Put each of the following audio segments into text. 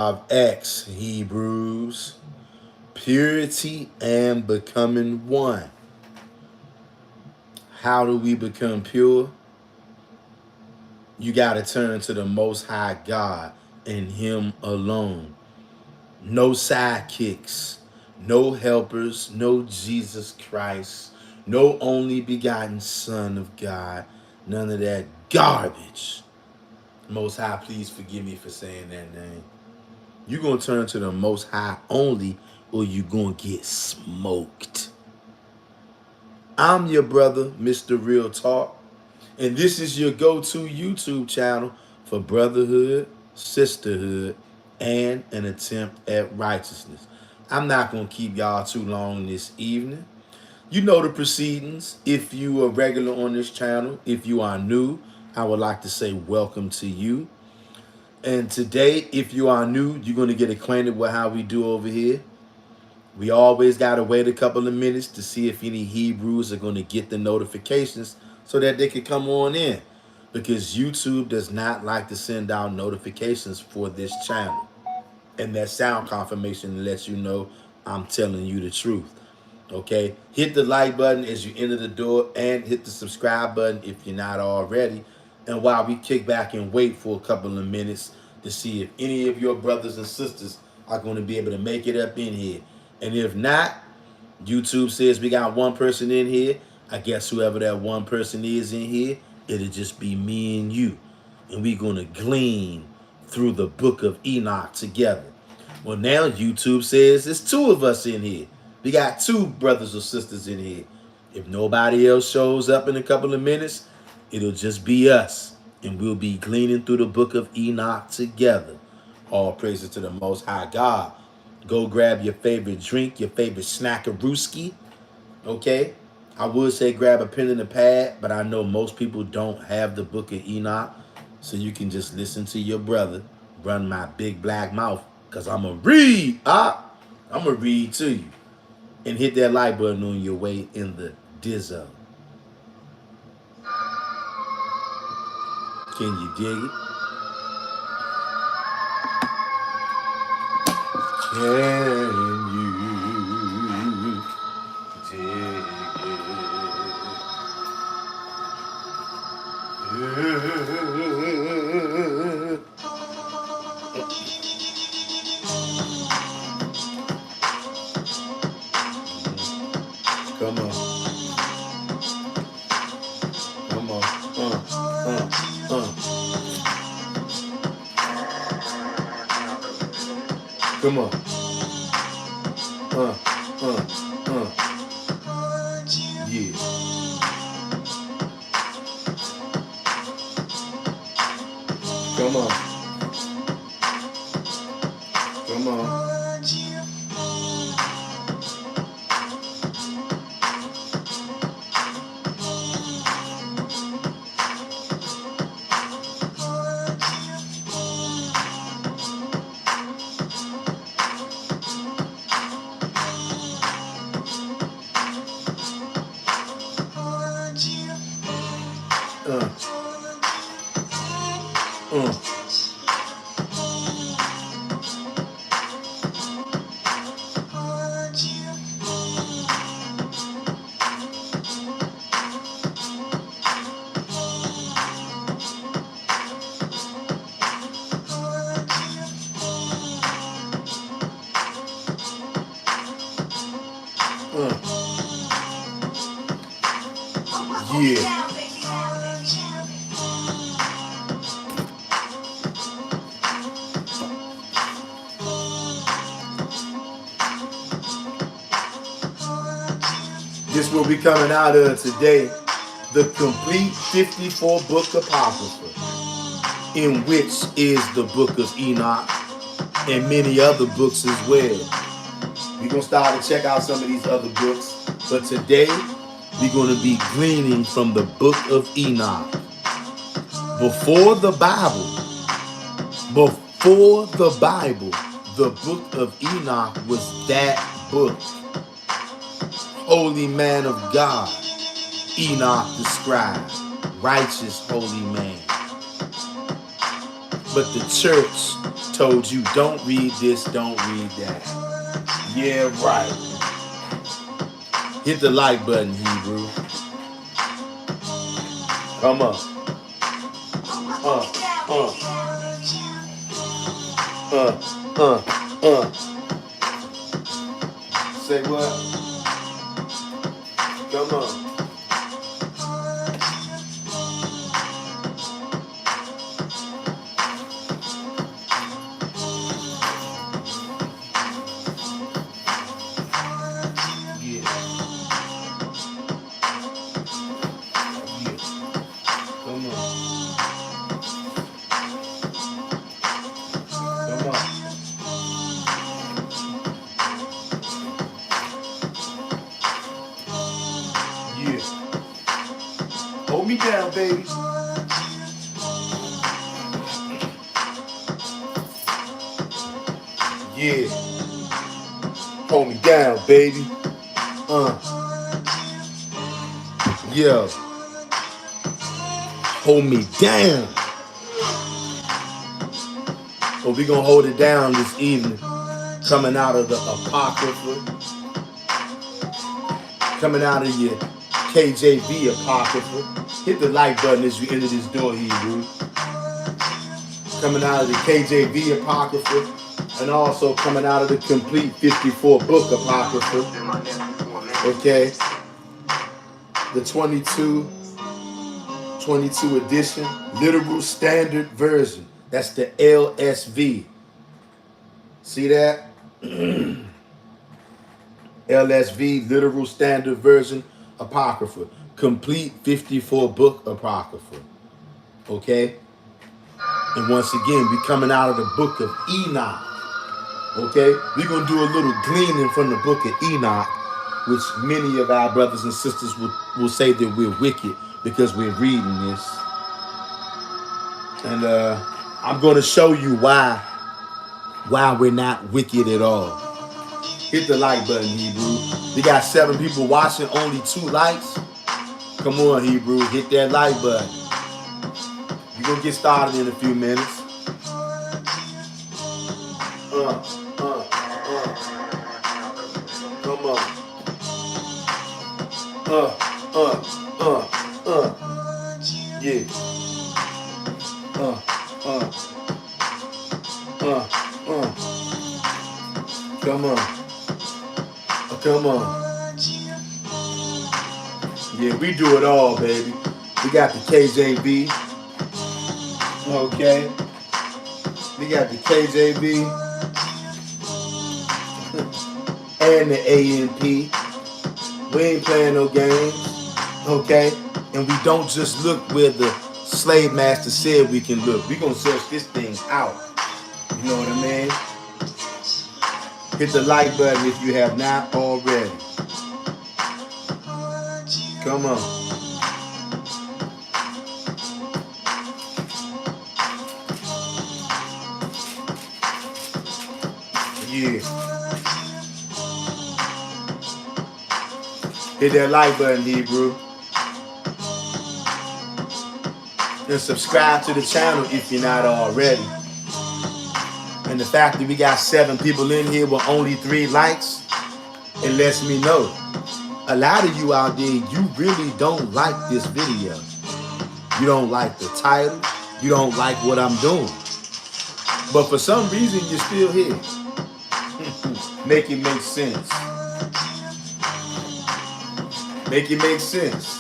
X Hebrews, purity and becoming one. How do we become pure? You got to turn to the Most High God and Him alone. No sidekicks, no helpers, no Jesus Christ, no only begotten Son of God, none of that garbage. Most High, please forgive me for saying that name. You're going to turn to the Most High only, or you're going to get smoked. I'm your brother, Mr. Real Talk, and this is your go-to YouTube channel for brotherhood, sisterhood, and an attempt at righteousness. I'm not going to keep y'all too long this evening. You know the proceedings. If you are regular on this channel, if you are new, I would like to say welcome to you. And today, if you are new, you're going to get acquainted with how we do over here. We always got to wait a couple of minutes to see if any Hebrews are going to get the notifications so that they can come on in. Because YouTube does not like to send out notifications for this channel. And that sound confirmation lets you know I'm telling you the truth. Okay? Hit the like button as you enter the door and hit the subscribe button if you're not already. And while we kick back and wait for a couple of minutes to see if any of your brothers and sisters are going to be able to make it up in here. And if not, YouTube says we got one person in here. I guess whoever that one person is in here, it'll just be me and you. And we're going to glean through the book of Enoch together. Well, now YouTube says there's two of us in here. We got two brothers or sisters in here. If nobody else shows up in a couple of minutes, it'll just be us. And we'll be gleaning through the book of Enoch together. All praises to the Most High God. Go grab your favorite drink, your favorite snackarooski. Okay? I would say grab a pen and a pad, but I know most people don't have the book of Enoch. So you can just listen to your brother run my big black mouth. Because I'm going to read. I'm going to read to you. And hit that like button on your way in the dizzo. Can you dig it? Can you dig it? Come on. Come on. Come on. Yeah. Come on. Come on. Yeah. This will be coming out of today, the complete 54 book Apocrypha, in which is the book of Enoch and many other books as well. We're going to start to check out some of these other books, but today we're going to be gleaning from the book of Enoch. Before the Bible, the book of Enoch was that book. Holy man of God, Enoch the scribe, righteous holy man. But the church told you, don't read this, don't read that. Yeah, right. Hit the like button, Hebrew. Come on. Say what? Come on. Hold me down, baby. Yeah. Hold me down, baby. Yeah. Hold me down. But we gonna hold it down this evening. Coming out of the Apocrypha. Coming out of your KJV Apocrypha. Hit the like button as you enter this door, Hebrew. Coming out of the KJV Apocrypha. And also coming out of the complete 54 book Apocrypha. Okay. The 22 edition. Literal Standard Version. That's the LSV. See that? LSV, Literal Standard Version, Apocrypha. Complete 54 book Apocrypha. Okay? And once again, we're coming out of the book of Enoch. Okay? We're going to do a little gleaning from the book of Enoch, which many of our brothers and sisters will say that we're wicked because we're reading this. And I'm going to show you why we're not wicked at all. Hit the like button, Hebrew. We got 7 people watching, only 2 likes. Come on, Hebrew, hit that like button. We're going to get started in a few minutes. Come on. Yeah. Come on. Come on. Yeah, we do it all, baby. We got the KJV. Okay. We got the KJV. And the ANP. We ain't playing no games. Okay. And we don't just look where the slave master said we can look. We gonna search this thing out. You know what I mean? Hit the like button if you have not already. Come on. Yeah. Hit that like button, Hebrew. And subscribe to the channel if you're not already. And the fact that we got 7 people in here with only 3 likes, it lets me know a lot of you out there, you really don't like this video. You don't like the title. You don't like what I'm doing. But for some reason, you're still here. Make it make sense. Make it make sense.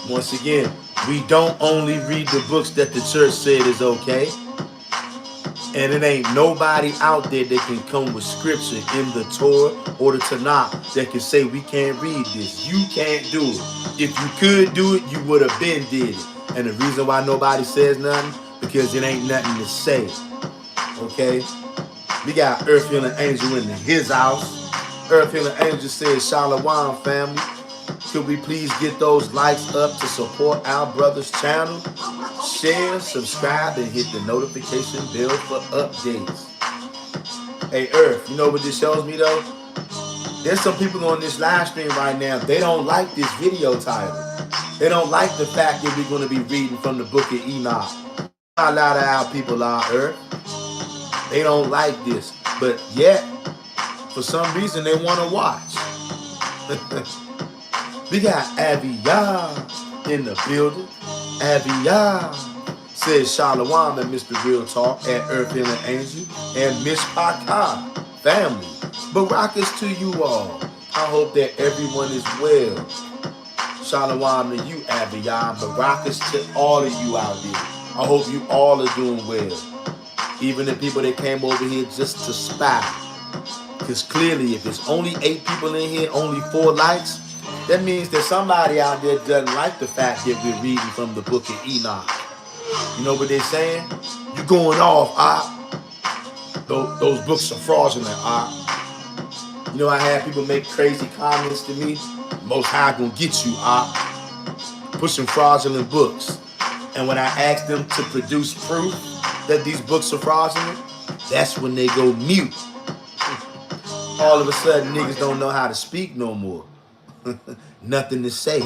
Once again, we don't only read the books that the church said is okay. And it ain't nobody out there that can come with scripture in the Torah or the Tanakh that can say we can't read this. You can't do it. If you could do it, you would have been did it. And the reason why nobody says nothing, because it ain't nothing to say. Okay? We got Earth Healing Angel in his house. Earth Healing Angel says, Shalom, family. Could we please get those likes up to support our brother's channel? Share, subscribe, and hit the notification bell for updates. Hey, Earth, you know what this shows me, though? There's some people on this live stream right now, they don't like this video title. They don't like the fact that we're going to be reading from the book of Enoch. A lot of our people on earth, they don't like this. But yet, for some reason, they want to watch. We got YAHAWAH in the building. YAHAWAH says Shalom and Mr. Real Talk at Earth Healing Angel and Miss Paka family. Barakas to you all. I hope that everyone is well. Shalom to you, YAHAWAH. Barakas to all of you out there. I hope you all are doing well. Even the people that came over here just to spy. Because clearly, if it's only 8 people in here, only 4 likes, that means that somebody out there doesn't like the fact that we're reading from the book of Enoch. You know what they're saying? You going off, those books are fraudulent, You know, I had people make crazy comments to me. Most High gonna get you, pushing fraudulent books. And when I ask them to produce proof that these books are fraudulent, that's when they go mute. All of a sudden, niggas don't know how to speak no more. Nothing to say.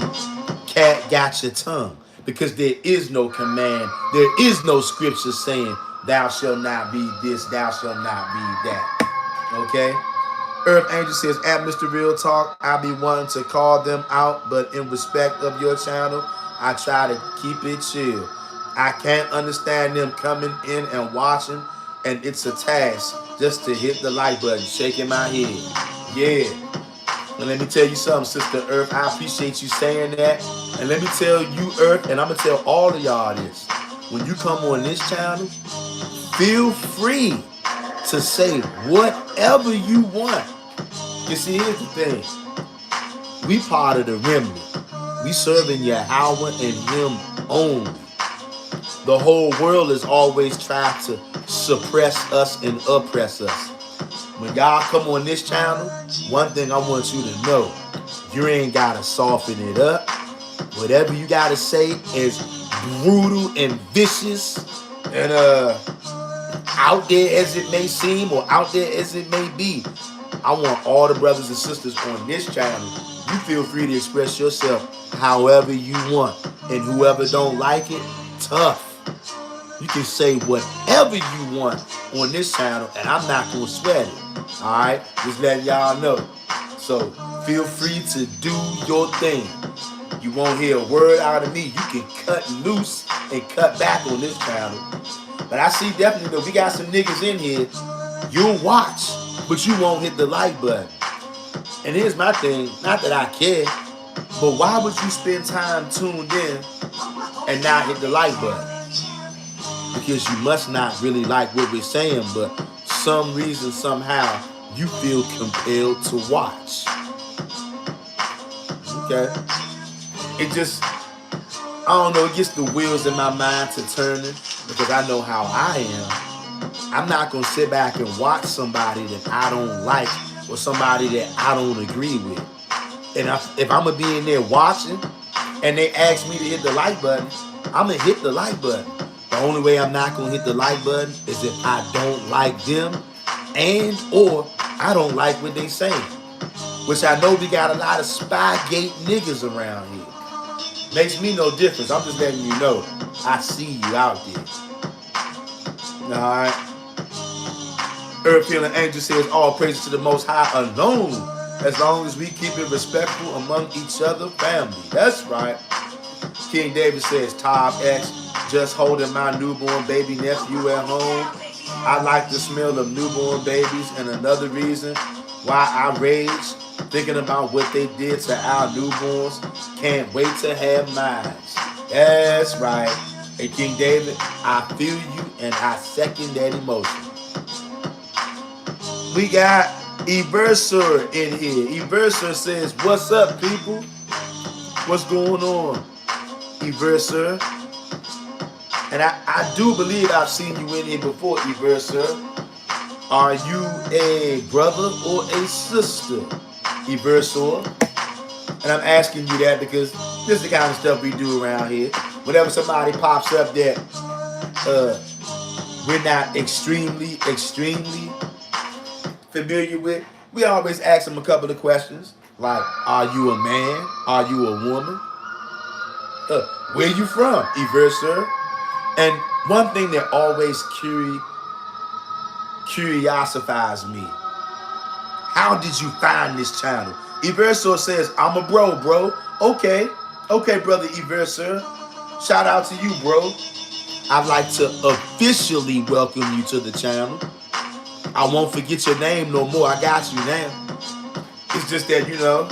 Cat got your tongue. Because there is no command. There is no scripture saying, thou shalt not be this, thou shalt not be that. Okay? Earth Angel says, at Mr. Real Talk, I be wanting to call them out, but in respect of your channel, I try to keep it chill. I can't understand them coming in and watching, and it's a task just to hit the like button, shaking my head. Yeah. And let me tell you something, Sister Earth. I appreciate you saying that. And let me tell you, Earth, and I'm going to tell all of y'all this. When you come on this channel, feel free to say whatever you want. You see, here's the thing. We part of the remnant. We serving YAHAWAH and Him only. The whole world has always tried to suppress us and oppress us. When y'all come on this channel, one thing I want you to know, you ain't got to soften it up. Whatever you got to say is brutal and vicious and out there as it may seem or out there as it may be. I want all the brothers and sisters on this channel, you feel free to express yourself however you want. And whoever don't like it, tough. You can say whatever you want on this channel, and I'm not going to sweat it. All right? Just letting y'all know. So feel free to do your thing. You won't hear a word out of me. You can cut loose and cut back on this channel. But I see definitely that we got some niggas in here. You'll watch, but you won't hit the like button. And here's my thing. Not that I care, but why would you spend time tuned in and not hit the like button? Because you must not really like what we're saying, but some reason, somehow, you feel compelled to watch. Okay? It just, I don't know, it gets the wheels in my mind to turning because I know how I am. I'm not going to sit back and watch somebody that I don't like or somebody that I don't agree with. And if I'm going to be in there watching and they ask me to hit the like button, I'm going to hit the like button. The only way I'm not going to hit the like button is if I don't like them and or I don't like what they saying. Which I know we got a lot of Spygate niggas around here. Makes me no difference. I'm just letting you know. I see you out there. Alright. Earth Healing Angel says all praises to the Most High alone. As long as we keep it respectful among each other, family. That's right. King David says, Top X, just holding my newborn baby nephew at home. I like the smell of newborn babies, and another reason why I rage, thinking about what they did to our newborns. Can't wait to have mine. That's right. Hey, King David, I feel you, and I second that emotion. We got Eversur in here. Eversur says, what's up, people? What's going on, Eversur? And I do believe I've seen you in here before, Eversur. Are you a brother or a sister, Eversur? And I'm asking you that because this is the kind of stuff we do around here. Whenever somebody pops up that we're not extremely familiar with, we always ask them a couple of questions. Like, are you a man? Are you a woman? Where you from? Iver, sir. And one thing that always curiosifies me, how did you find this channel? Iverso says, I'm a bro. Okay, brother Iverso. Shout out to you, bro. I'd like to officially welcome you to the channel. I won't forget your name no more. I got you now. It's just that, you know.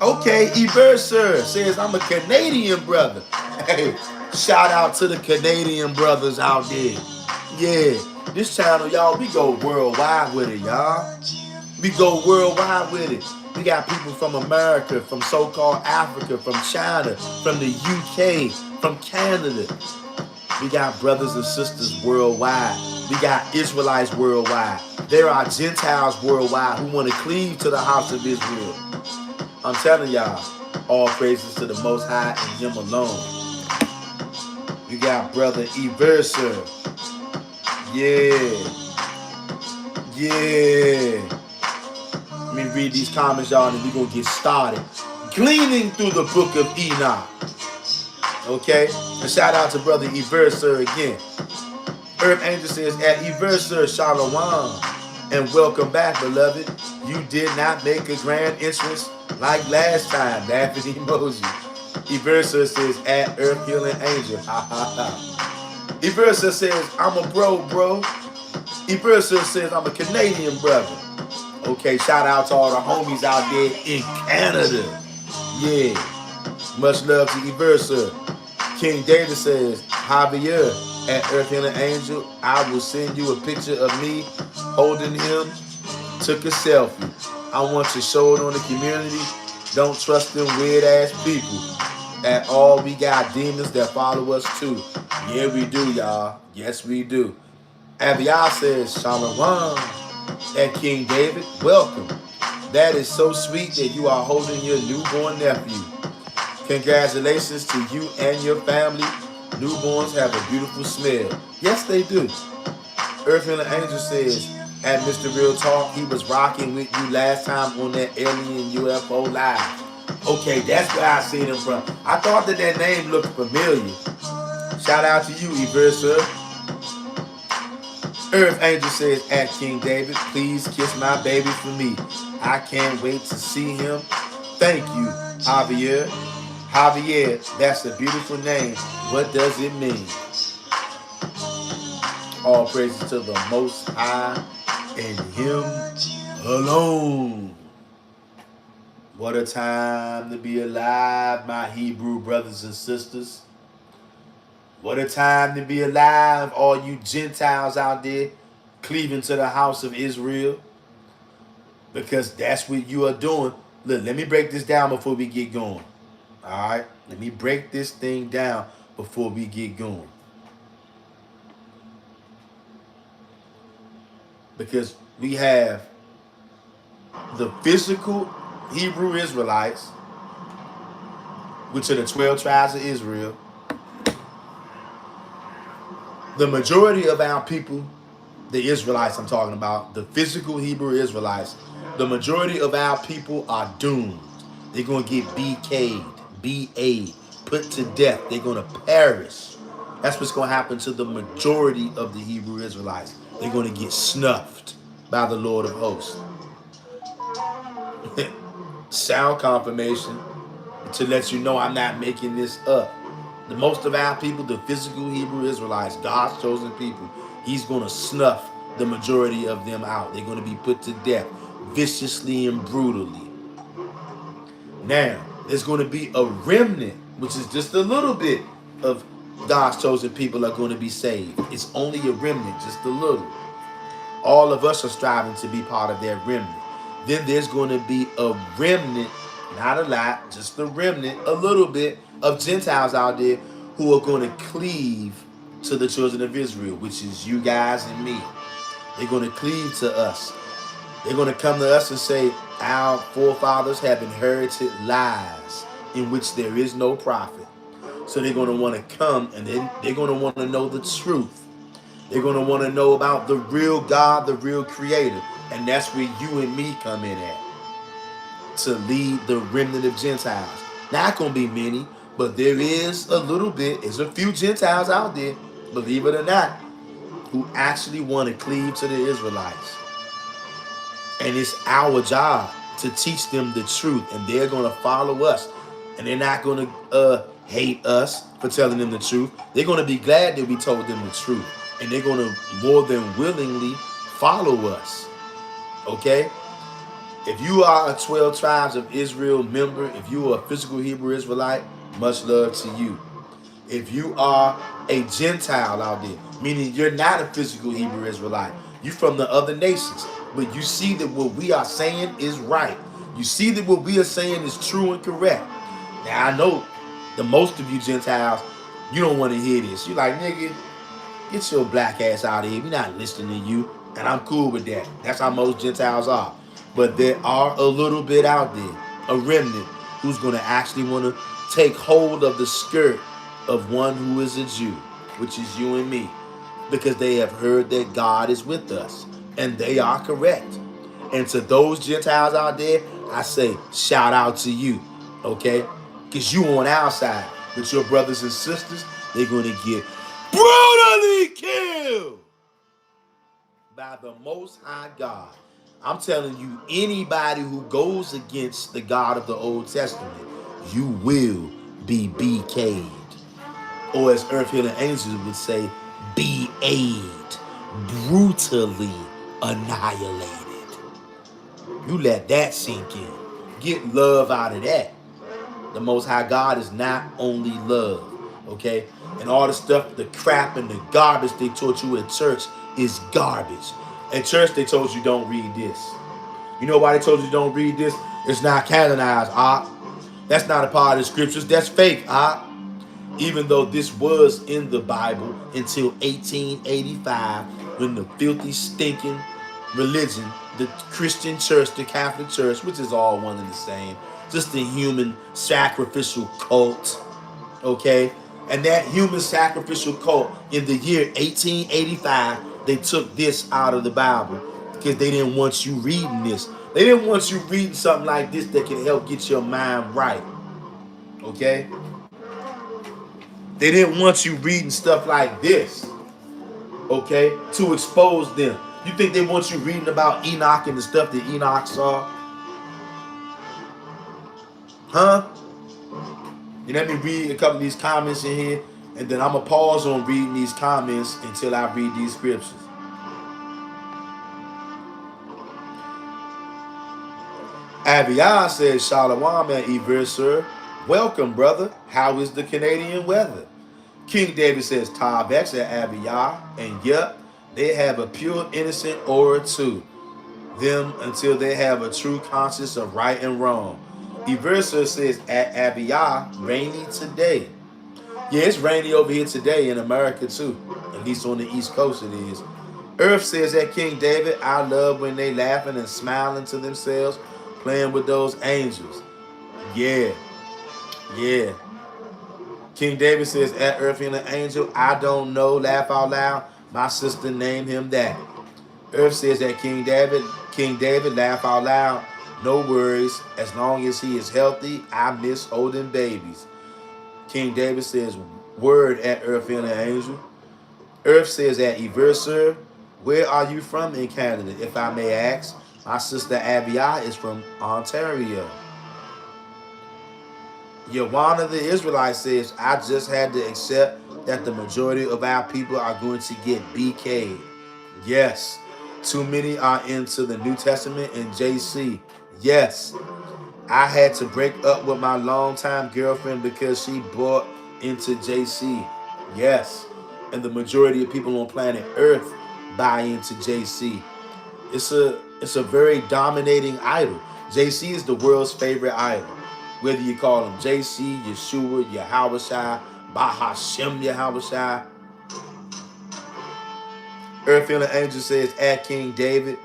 Okay, Iverso says, I'm a Canadian brother. Hey, shout out to the Canadian brothers out there. Yeah, this channel, y'all, we go worldwide with it, y'all. We go worldwide with it. We got people from America, from so-called Africa, from China, from the UK, from Canada. We got brothers and sisters worldwide. We got Israelites worldwide. There are Gentiles worldwide who want to cleave to the house of Israel. I'm telling y'all, all praises to the Most High and Him alone. We got brother Iverso. Yeah. Let me read these comments, y'all, and we're going to get started. Gleaning through the book of Enoch. Okay? And shout out to brother Iverso again. Earth Angel says, at Iverso, Shalom. And welcome back, beloved. You did not make a grand entrance like last time. Laughing emoji. Iverso says, at Earth Healing Angel. Ha ha ha. Iverso says, I'm a bro. Iverso says, I'm a Canadian brother. Okay, shout out to all the homies out there in Canada. Yeah. Much love to Iverso. King David says, Javier, at Earth Healing Angel, I will send you a picture of me holding him. Took a selfie. I want to show it on the community. Don't trust them weird ass people at all. We got demons that follow us too. Yeah, we do, y'all. Yes, we do. Aviyah says, Shalom. At King David, welcome. That is so sweet that you are holding your newborn nephew. Congratulations to you and your family. Newborns have a beautiful smell. Yes, they do. Earth and the Angel says, at Mr. Real Talk, he was rocking with you last time on that Alien UFO Live. Okay, that's where I seen him from. I thought that name looked familiar. Shout out to you, Iverso. Earth Angel says, at King David, please kiss my baby for me. I can't wait to see him. Thank you, Javier. Javier, that's a beautiful name. What does it mean? All praises to the Most High and Him alone. What a time to be alive, my Hebrew brothers and sisters. What a time to be alive, all you Gentiles out there cleaving to the house of Israel. Because that's what you are doing. Look, let me break this down before we get going. All right? Let me break this thing down before we get going. Because we have the physical Hebrew Israelites, which are the 12 tribes of Israel. The majority of our people, the Israelites I'm talking about, the physical Hebrew Israelites, the majority of our people are doomed. They're going to get BK'd, B.A.'d, put to death. They're going to perish. That's what's going to happen to the majority of the Hebrew Israelites. They're going to get snuffed by the Lord of hosts. Sound confirmation to let you know I'm not making this up. The most of our people, the physical Hebrew Israelites, God's chosen people, He's going to snuff the majority of them out. They're going to be put to death viciously and brutally. Now, there's going to be a remnant, which is just a little bit of God's chosen people are going to be saved. It's only a remnant, just a little. All of us are striving to be part of that remnant. Then there's going to be a remnant, not a lot, just a remnant, a little bit of Gentiles out there who are going to cleave to the children of Israel, which is you guys and me. They're going to cleave to us. They're going to come to us and say, our forefathers have inherited lies in which there is no prophet. So they're going to want to come and then they're going to want to know the truth. They're going to want to know about the real God, the real creator. And that's where you and me come in at, to lead the remnant of Gentiles. Not going to be many, But there is a little bit, there's a few Gentiles out there, believe it or not, who actually want to cleave to the Israelites. And it's our job to teach them the truth, and they're going to follow us. And they're not going to hate us for telling them the truth. They're going to be glad that we told them the truth. And they're going to more than willingly follow us. Okay? If you are a 12 tribes of Israel member, if you are a physical Hebrew Israelite, much love to you. If you are a Gentile out there, meaning you're not a physical Hebrew Israelite, you're from the other nations, but you see that what we are saying is right. You see that what we are saying is true and correct. Now, I know the most of you Gentiles, you don't want to hear this. You're like, nigga, get your black ass out of here. We're not listening to you. And I'm cool with that. That's how most Gentiles are. But there are a little bit out there, a remnant, who's going to actually want to take hold of the skirt of one who is a Jew, which is you and me, because they have heard that God is with us. And they are correct. And to those Gentiles out there, I say, shout out to you, okay? Because you on our side. But your brothers and sisters, they're going to get brutally killed by the Most High God. I'm telling you, anybody who goes against the God of the Old Testament, you will be BK'd. Or as Earth Healing Angels would say, BA'd, brutally annihilated. You let that sink in. Get love out of that. The Most High God is not only love, okay? And all the stuff, the crap and the garbage they taught you at church is garbage. At church, they told you don't read this. You know why they told you don't read this? It's not canonized, That's not a part of the scriptures. That's fake, Even though this was in the Bible until 1885, when the filthy, stinking religion, the Christian church, the Catholic church, which is all one and the same, just a human sacrificial cult, okay? And that human sacrificial cult, in the year 1885, they took this out of the Bible because they didn't want you reading this. They didn't want you reading something like this that can help get your mind right, okay? They didn't want you reading stuff like this, okay, to expose them. You think they want you reading about Enoch and the stuff that Enoch saw? Huh? You let me read a couple of these comments in here, and then I'm going to pause on reading these comments until I read these scriptures. YAHAWAH says, Shalom and Iver, sir. Welcome, brother. How is the Canadian weather? King David says, Tavex at YAHAWAH, and yep, they have a pure, innocent aura to them until they have a true conscience of right and wrong. Eversa says, at YAHAWAH, rainy today. Yeah, it's rainy over here today in America too. At least on the East Coast it is. Earth says that King David, I love when they laughing and smiling to themselves, playing with those angels. Yeah. Yeah. King David says, at Earth and an angel, I don't know, laugh out loud. My sister named him that. Earth says that King David, laugh out loud. No worries. As long as he is healthy, I miss holding babies. King David says, word at Earth and an angel. Earth says that Eversur, where are you from in Canada, if I may ask? My sister YAHAWAH is from Ontario. YAHAWAH the Israelite says, I just had to accept that the majority of our people are going to get BK'd. Yes. Too many are into the New Testament and JC. Yes. I had to break up with my longtime girlfriend because she bought into JC. Yes. And the majority of people on planet Earth buy into JC. It's a very dominating idol. JC is the world's favorite idol. Whether you call him JC, Yeshua, YAHAWAH, Bahashem YAHAWAH. Earth Healing Angel says, at King David,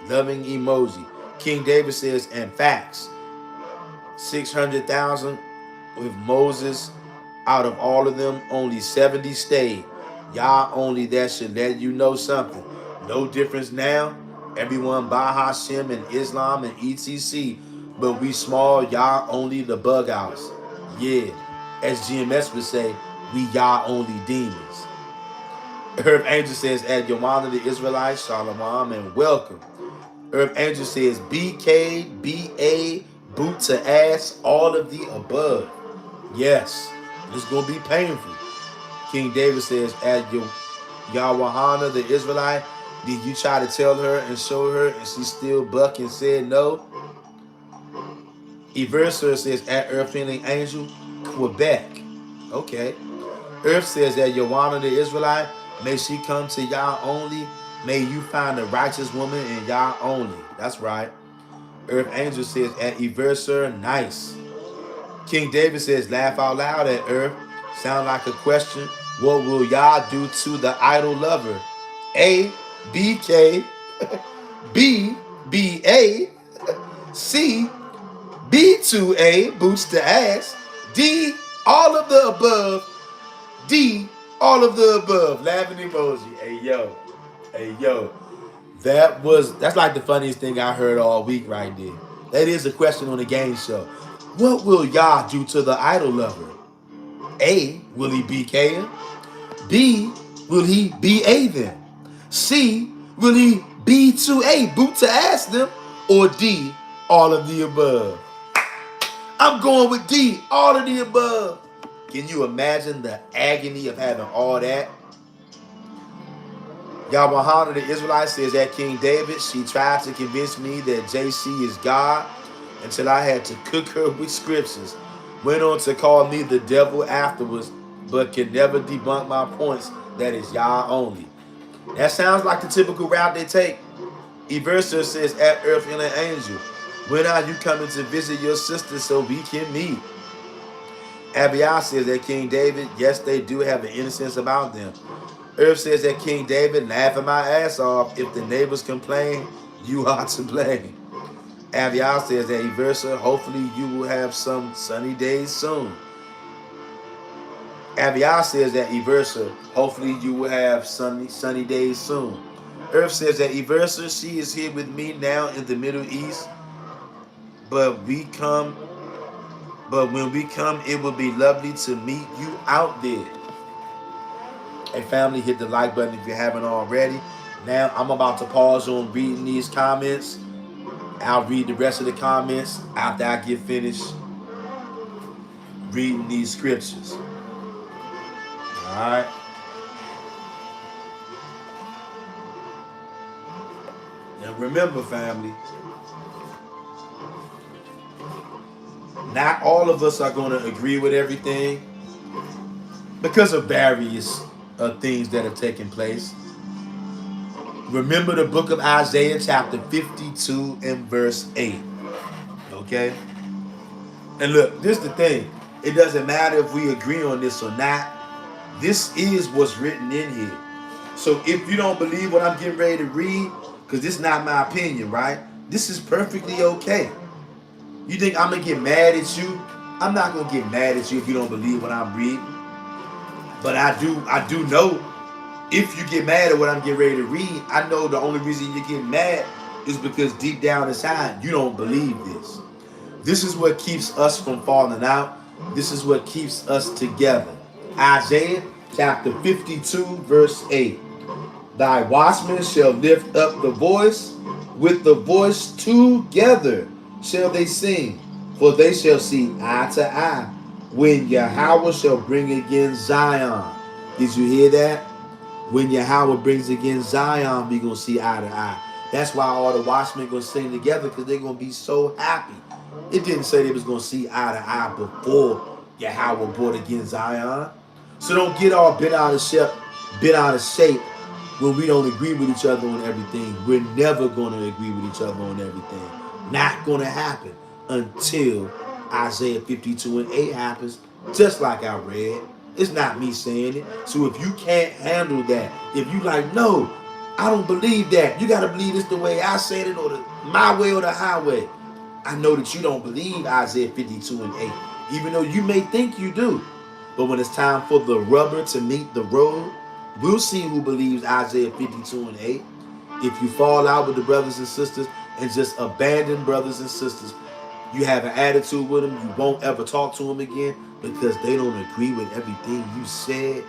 loving emoji. King David says, and facts, 600,000 with Moses. Out of all of them, only 70 stayed. Y'all only that should let you know something. No difference now. Everyone by Hashem and Islam and ETC. But we small, y'all only the bug outs. Yeah. As GMS would say, we YAH only demons. Herb Angel says, at Yomanda the Israelites, Shalom and welcome. Herb Angel says, BK, BA, boot to ass, all of the above. Yes, it's going to be painful. King David says, at YAHAWAH the Israelite, did you try to tell her and show her and she still buck and said no? Everser says, at Earth Healing Angel, Quebec. Okay. Earth says that Joanna the Israelite, may she come to Yah only. May you find a righteous woman in Yah only. That's right. Earth Angel says at Everser, nice. King David says, laugh out loud at Earth. Sound like a question. What will Yah do to the idol lover? A, BK, B, BA, C, B2A, boots to ass, D, all of the above, D, all of the above. Laughing emoji. Hey, yo. Hey, yo. That's like the funniest thing I heard all week right there. That is a question on the game show. What will Yah do to the idol lover? A, will he BK him? B, will he BA them? C, will he B2A, boot to ass them? Or D, all of the above? I'm going with D, all of the above. Can you imagine the agony of having all that? YAHAWAH the Israelite says that King David, she tried to convince me that JC is God until I had to cook her with scriptures. Went on to call me the devil afterwards, but can never debunk my points that is Yah only. That sounds like the typical route they take. Everser says at Earth Healing Angel, when are you coming to visit your sister so we can meet? Abiyah says that King David, yes, they do have an innocence about them. Earth says that King David, laughing my ass off. If the neighbors complain, you are to blame. Abiyah says that Everser, hopefully you will have some sunny days soon. Abiyah says that Everser, hopefully you will have sunny days soon. Earth says that Everser, she is here with me now in the Middle East. But when we come, it will be lovely to meet you out there. Hey family, hit the like button if you haven't already. Now I'm about to pause on reading these comments. I'll read the rest of the comments after I get finished reading these scriptures. Alright. Now remember family, not all of us are going to agree with everything because of various things that have taken place. Remember the book of Isaiah chapter 52 and verse 8. Okay? And look, this is the thing. It doesn't matter if we agree on this or not. This is what's written in here. So if you don't believe what I'm getting ready to read, because this is not my opinion, right? This is perfectly okay. You think I'm going to get mad at you? I'm not going to get mad at you if you don't believe what I'm reading. But I do know if you get mad at what I'm getting ready to read, I know the only reason you get mad is because deep down inside, you don't believe this. This is what keeps us from falling out. This is what keeps us together. Isaiah chapter 52 verse 8. Thy watchmen shall lift up the voice, with the voice together shall they sing, for they shall see eye to eye, when Yahweh shall bring again Zion. Did you hear that? When Yahweh brings again Zion, we're going to see eye to eye. That's why all the watchmen going to sing together, because they're going to be so happy. It didn't say they was going to see eye to eye before Yahweh brought again Zion. So don't get all bent out of shape when we don't agree with each other on everything. We're never going to agree with each other on everything. Not going to happen until Isaiah 52 and 8 happens, just like I read. It's not me saying it. So if you can't handle that, if you like, no, I don't believe that. You got to believe this the way I said it, or my way or the highway. I know that you don't believe Isaiah 52 and 8, even though you may think you do. But when it's time for the rubber to meet the road, we'll see who believes Isaiah 52 and 8. If you fall out with the brothers and sisters and just abandon brothers and sisters, you have an attitude with them, you won't ever talk to them again, because they don't agree with everything you said.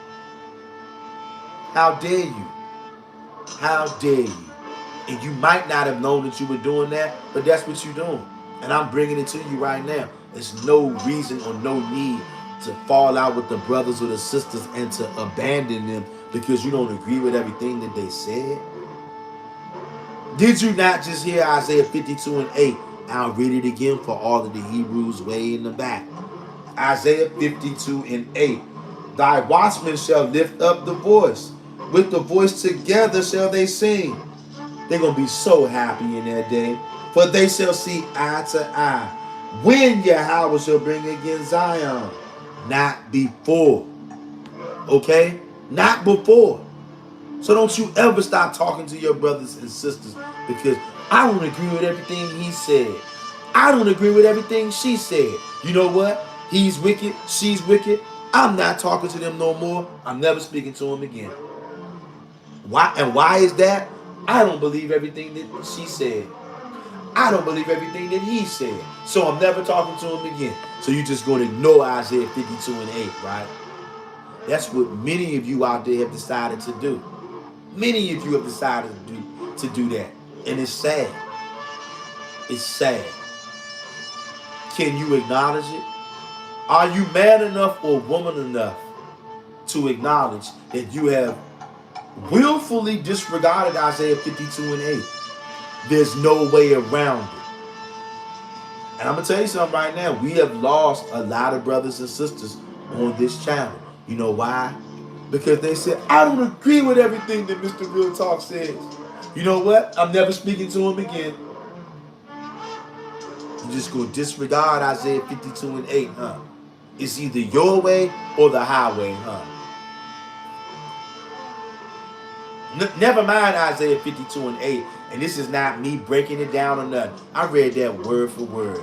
How dare you? How dare you? And you might not have known that you were doing that, but that's what you're doing. And I'm bringing it to you right now. There's no reason or no need to fall out with the brothers or the sisters and to abandon them because you don't agree with everything that they said. Did you not just hear Isaiah 52 and 8? I'll read it again for all of the Hebrews way in the back. Isaiah 52 and 8. Thy watchmen shall lift up the voice. With the voice together shall they sing. They're going to be so happy in that day. For they shall see eye to eye. When YAHAWAH shall bring again Zion. Not before. Okay? Not before. So don't you ever stop talking to your brothers and sisters because I don't agree with everything he said. I don't agree with everything she said. You know what? He's wicked. She's wicked. I'm not talking to them no more. I'm never speaking to him again. Why? And why is that? I don't believe everything that she said. I don't believe everything that he said. So I'm never talking to him again. So you're just going to ignore Isaiah 52 and 8, right? That's what many of you out there have decided to do. Many of you have decided to do that. And it's sad. It's sad. Can you acknowledge it? Are you man enough or woman enough to acknowledge that you have willfully disregarded Isaiah 52 and 8? There's no way around it. And I'm going to tell you something right now. We have lost a lot of brothers and sisters on this channel. You know why? Because they said, I don't agree with everything that Mr. Real Talk says. You know what? I'm never speaking to him again. You just go disregard Isaiah 52 and 8, huh? It's either your way or the highway, huh? Never mind Isaiah 52 and 8. And this is not me breaking it down or nothing. I read that word for word.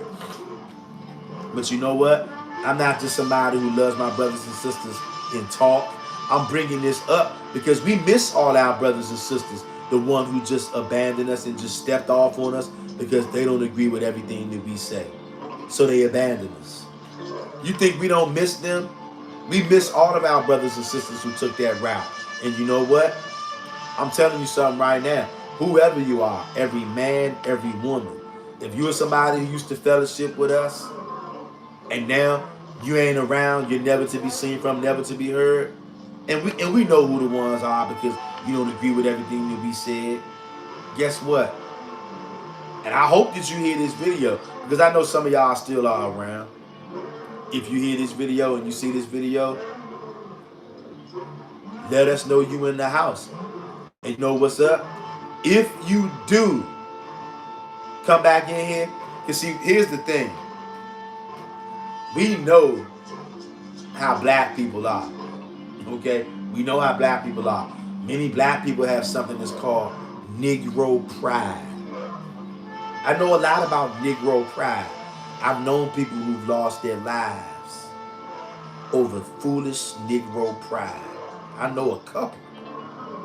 But you know what? I'm not just somebody who loves my brothers and sisters in talk. I'm bringing this up because we miss all our brothers and sisters. The one who just abandoned us and just stepped off on us because they don't agree with everything that we say. So they abandon us. You think we don't miss them? We miss all of our brothers and sisters who took that route. And you know what? I'm telling you something right now. Whoever you are, every man, every woman, if you're somebody who used to fellowship with us and now you ain't around, you're never to be seen from, never to be heard, and we know who the ones are because you don't agree with everything that we said. Guess what? And I hope that you hear this video because I know some of y'all still are around. If you hear this video and you see this video, let us know you in the house. And you know what's up? If you do come back in here, because see, here's the thing. We know how black people are. Okay? We know how black people are. Many black people have something that's called Negro pride. I know a lot about Negro pride. I've known people who've lost their lives over foolish Negro pride. I know a couple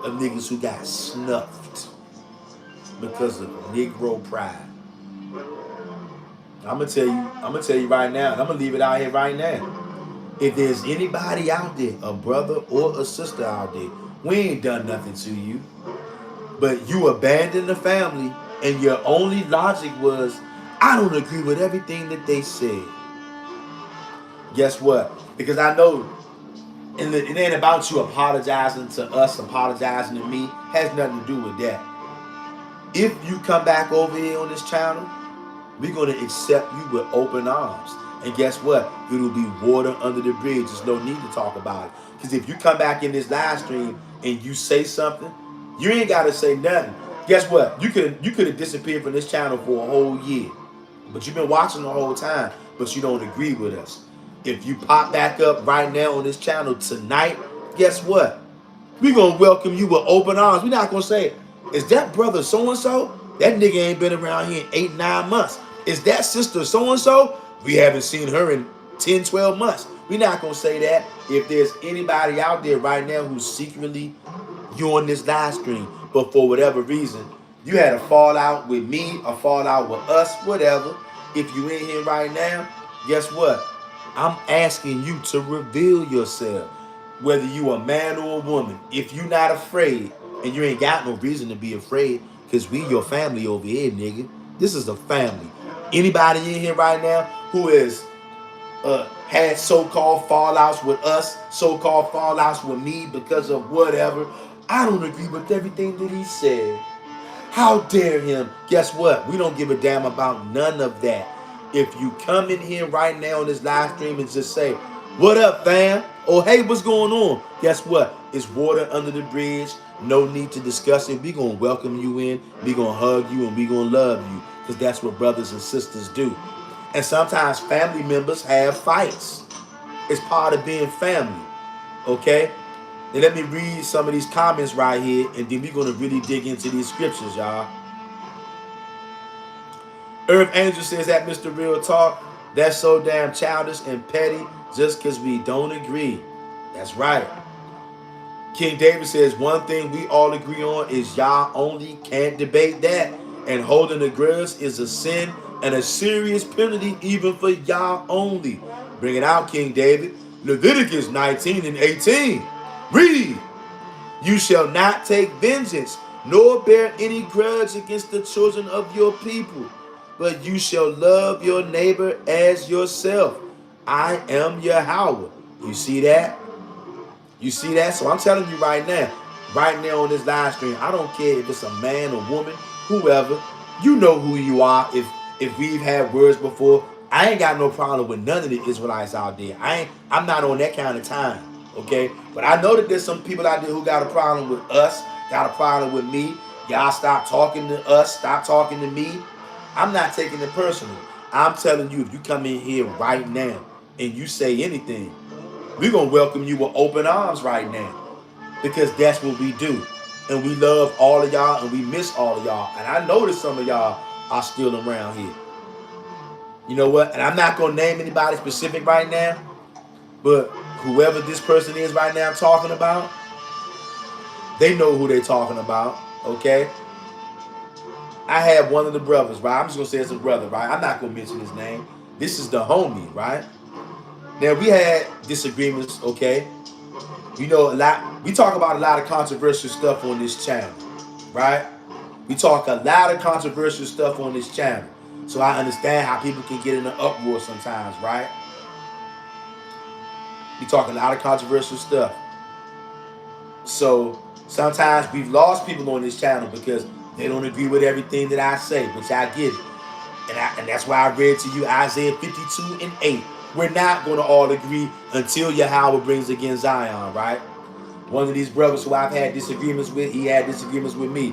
of niggas who got snuffed because of Negro pride. I'm gonna tell you right now, and I'm gonna leave it out here right now. If there's anybody out there, a brother or a sister out there, we ain't done nothing to you, but you abandoned the family, and your only logic was, I don't agree with everything that they said. Guess what? Because I know it ain't about you apologizing to us, apologizing to me. Has nothing to do with that. If you come back over here on this channel, we're going to accept you with open arms. And guess what? It'll be water under the bridge. There's no need to talk about it. Because if you come back in this live stream and you say something, you ain't got to say nothing. Guess what? You could have disappeared from this channel for a whole year. But you've been watching the whole time, but you don't agree with us. If you pop back up right now on this channel tonight, guess what? We're going to welcome you with open arms. We're not going to say, is that brother so-and-so? That nigga ain't been around here in 8-9 months. Is that sister so-and-so? We haven't seen her in 10-12 months. We're not going to say that. If there's anybody out there right now who's secretly you on this live stream, but for whatever reason, you had a fallout with me, a fallout with us, whatever. If you in here right now, guess what? I'm asking you to reveal yourself, whether you a man or a woman. If you're not afraid, and you ain't got no reason to be afraid, because we your family over here, nigga. This is a family. Anybody in here right now who is had so-called fallouts with us, so-called fallouts with me because of whatever, I don't agree with everything that he said. How dare him? Guess what? We don't give a damn about none of that. If you come in here right now on this live stream and just say, "What up, fam?" Or "Hey, what's going on?" Guess what? It's water under the bridge. No need to discuss it. We gonna welcome you in. We gonna hug you and we gonna love you, because that's what brothers and sisters do. And sometimes family members have fights. It's part of being family. Okay? Now let me read some of these comments right here, and then we're gonna really dig into these scriptures, y'all. Earth Angel says that Mr. Real Talk, that's so damn childish and petty just because we don't agree. That's right. King David says one thing we all agree on is Yah only, can't debate that. And holding a grudge is a sin and a serious penalty even for Yah only. Bring it out, King David. Leviticus 19 and 18. Read. You shall not take vengeance, nor bear any grudge against the children of your people, but you shall love your neighbor as yourself. I am YAHAWAH. You see that? You see that? So I'm telling you right now on this live stream, I don't care if it's a man or woman, whoever, you know who you are. If we've had words before, I ain't got no problem with none of the Israelites out there. I'm not on that kind of time. Okay? But I know that there's some people out there who got a problem with us, got a problem with me. Y'all stop talking to us, stop talking to me. I'm not taking it personal. I'm telling you, if you come in here right now and you say anything, we're going to welcome you with open arms right now, because that's what we do. And we love all of y'all and we miss all of y'all. And I know that some of y'all are still around here. You know what? And I'm not going to name anybody specific right now, but whoever this person is right now talking about, they know who they're talking about, okay? I had one of the brothers, right? I'm just going to say it's a brother, right? I'm not going to mention his name. This is the homie, right? Now, we had disagreements, okay? You know, a lot. We talk about a lot of controversial stuff on this channel, right? We talk a lot of controversial stuff on this channel. So I understand how people can get in an uproar sometimes, right? We talk a lot of controversial stuff. So sometimes we've lost people on this channel because they don't agree with everything that I say, which I get it. And that's why I read to you Isaiah 52 and 8. We're not going to all agree until YAHAWAH brings again Zion, right? One of these brothers who I've had disagreements with, he had disagreements with me.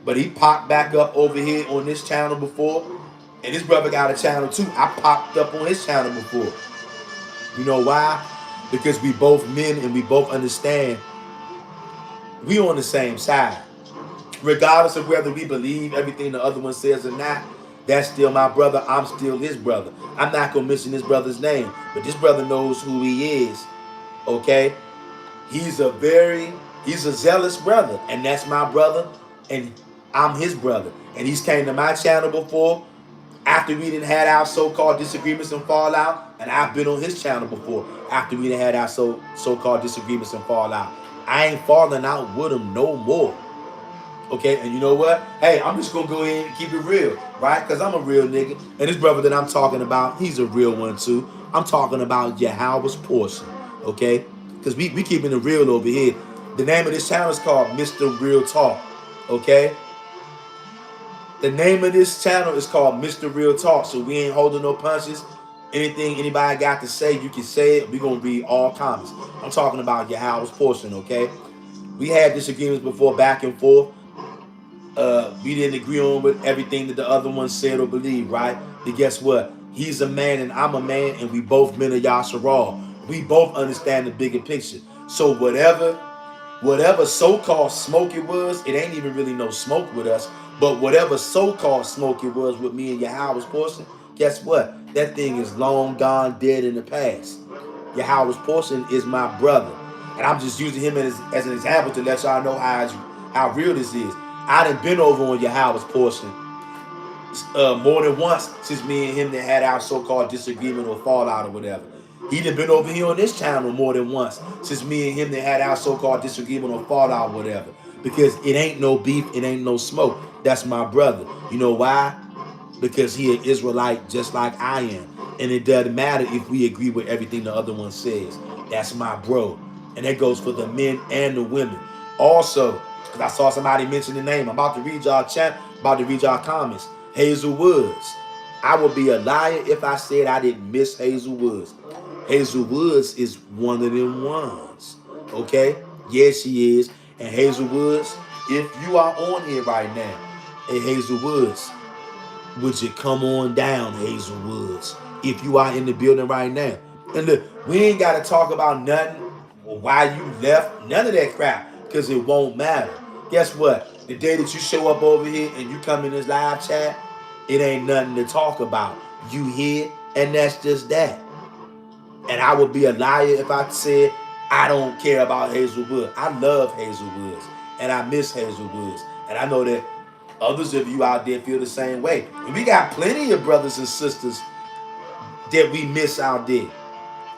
But he popped back up over here on this channel before. And this brother got a channel too. I popped up on his channel before. You know why? Because we both men and we both understand we on the same side. Regardless of whether we believe everything the other one says or not, that's still my brother. I'm still his brother. I'm not going to mention this brother's name. But this brother knows who he is. Okay? He's a zealous brother, and that's my brother, and I'm his brother. And he's came to my channel before, after we didn't had our so-called disagreements and fallout, and I've been on his channel before, after we didn't had our so-called disagreements and fallout. I ain't falling out with him no more. Okay, and you know what? Hey, I'm just gonna go ahead and keep it real, right? Because I'm a real nigga. And this brother that I'm talking about, he's a real one too. I'm talking about YAHAWAH's portion, okay? Because we keeping it real over here. The name of this channel is called Mr. Real Talk, okay? The name of this channel is called Mr. Real Talk, so we ain't holding no punches. Anything anybody got to say, you can say it. We're gonna read all comments. I'm talking about YAHAWAH's portion, okay? We had disagreements before, back and forth. We didn't agree on with everything that the other one said or believed, right? But guess what? He's a man and I'm a man, and we both men of Yasharal. We both understand the bigger picture. So whatever so-called smoke it was, it ain't even really no smoke with us. But whatever so-called smoke it was with me and YAHAWAH's portion, guess what? That thing is long gone, dead in the past. YAHAWAH's portion is my brother. And I'm just using him as an example to let y'all know how real this is. I done been over on YAHAWAH's portion more than once since me and him that had our so-called disagreement or fallout or whatever. He done been over here on this channel more than once since me and him that had our so-called disagreement or fallout or whatever. Because it ain't no beef, it ain't no smoke. That's my brother. You know why? Because he an Israelite just like I am. And it doesn't matter if we agree with everything the other one says. That's my bro. And that goes for the men and the women. Also, because I saw somebody mention the name. I'm about to read y'all chat, about to read y'all comments. Hazel Woods. I would be a liar if I said I didn't miss Hazel Woods. Hazel Woods is one of them ones. Okay? Yes, she is. And Hazel Woods, if you are on here right now, hey Hazel Woods, would you come on down, Hazel Woods, if you are in the building right now? And look, we ain't got to talk about nothing or why you left, none of that crap, because it won't matter. Guess what? The day that you show up over here and you come in this live chat, it ain't nothing to talk about. You here, and that's just that. And I would be a liar if I said I don't care about Hazelwood. I love Hazelwoods, and I miss Hazelwoods. And I know that others of you out there feel the same way. And we got plenty of brothers and sisters that we miss out there.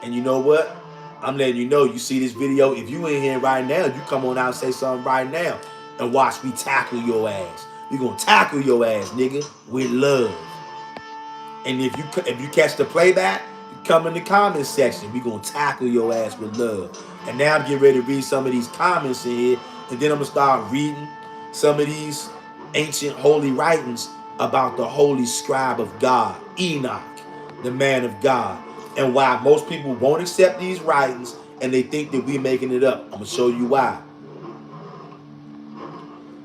And you know what? I'm letting you know, you see this video, if you in here right now, you come on out and say something right now and watch me tackle your ass. We gonna tackle your ass, nigga, with love. And if you catch the playback, come in the comments section. We gonna tackle your ass with love. And now I'm getting ready to read some of these comments in here, and then I'm gonna start reading some of these ancient holy writings about the holy scribe of God, Enoch, the man of God, and why most people won't accept these writings and they think that we're making it up. I'm gonna show you why.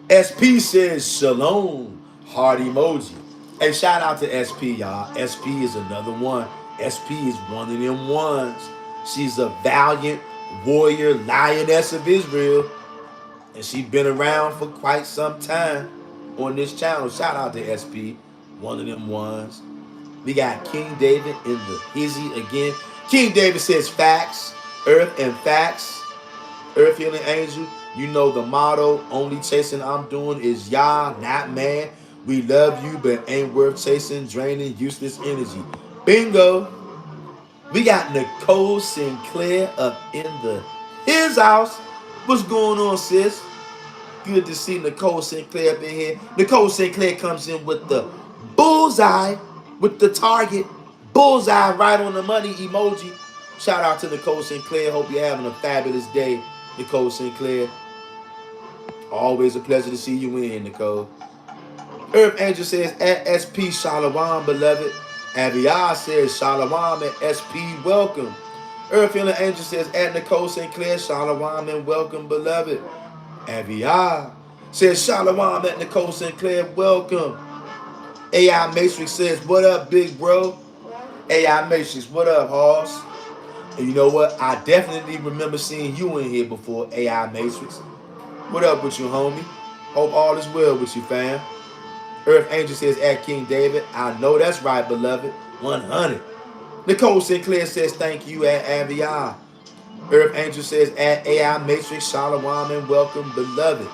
SP says shalom, heart emoji. Hey, shout out to SP, y'all. SP is another one. SP is one of them ones. She's a valiant warrior lioness of Israel. And she's been around for quite some time on this channel. Shout out to SP, one of them ones. We got King David in the hizzy again. King David says facts, earth and facts. Earth Healing Angel, you know the motto, only chasing I'm doing is YAH, not man. We love you, but ain't worth chasing, draining useless energy. Bingo. We got Nicole Sinclair up in his house. What's going on, sis? Good to see Nicole Sinclair up in here. Nicole Sinclair comes in with the bullseye, with the target. Bullseye right on the money emoji. Shout out to Nicole Sinclair. Hope you're having a fabulous day, Nicole Sinclair. Always a pleasure to see you in, Nicole. Earth Angel says, at SP Shalom, beloved. Abiyah says, Shalom and SP, welcome. Earth Healing Angel says, at Nicole Sinclair, Shalom and welcome, beloved. Abiyah says, Shalom at Nicole Sinclair, welcome. AI Matrix says, what up, big bro? AI Matrix, what up, Hoss? And you know what? I definitely remember seeing you in here before, AI Matrix. What up with you, homie? Hope all is well with you, fam. Earth Angel says, at King David. I know that's right, beloved. 100. Nicole Sinclair says, thank you at Avion. Earth Angel says, at AI Matrix, Shalom and welcome, beloved.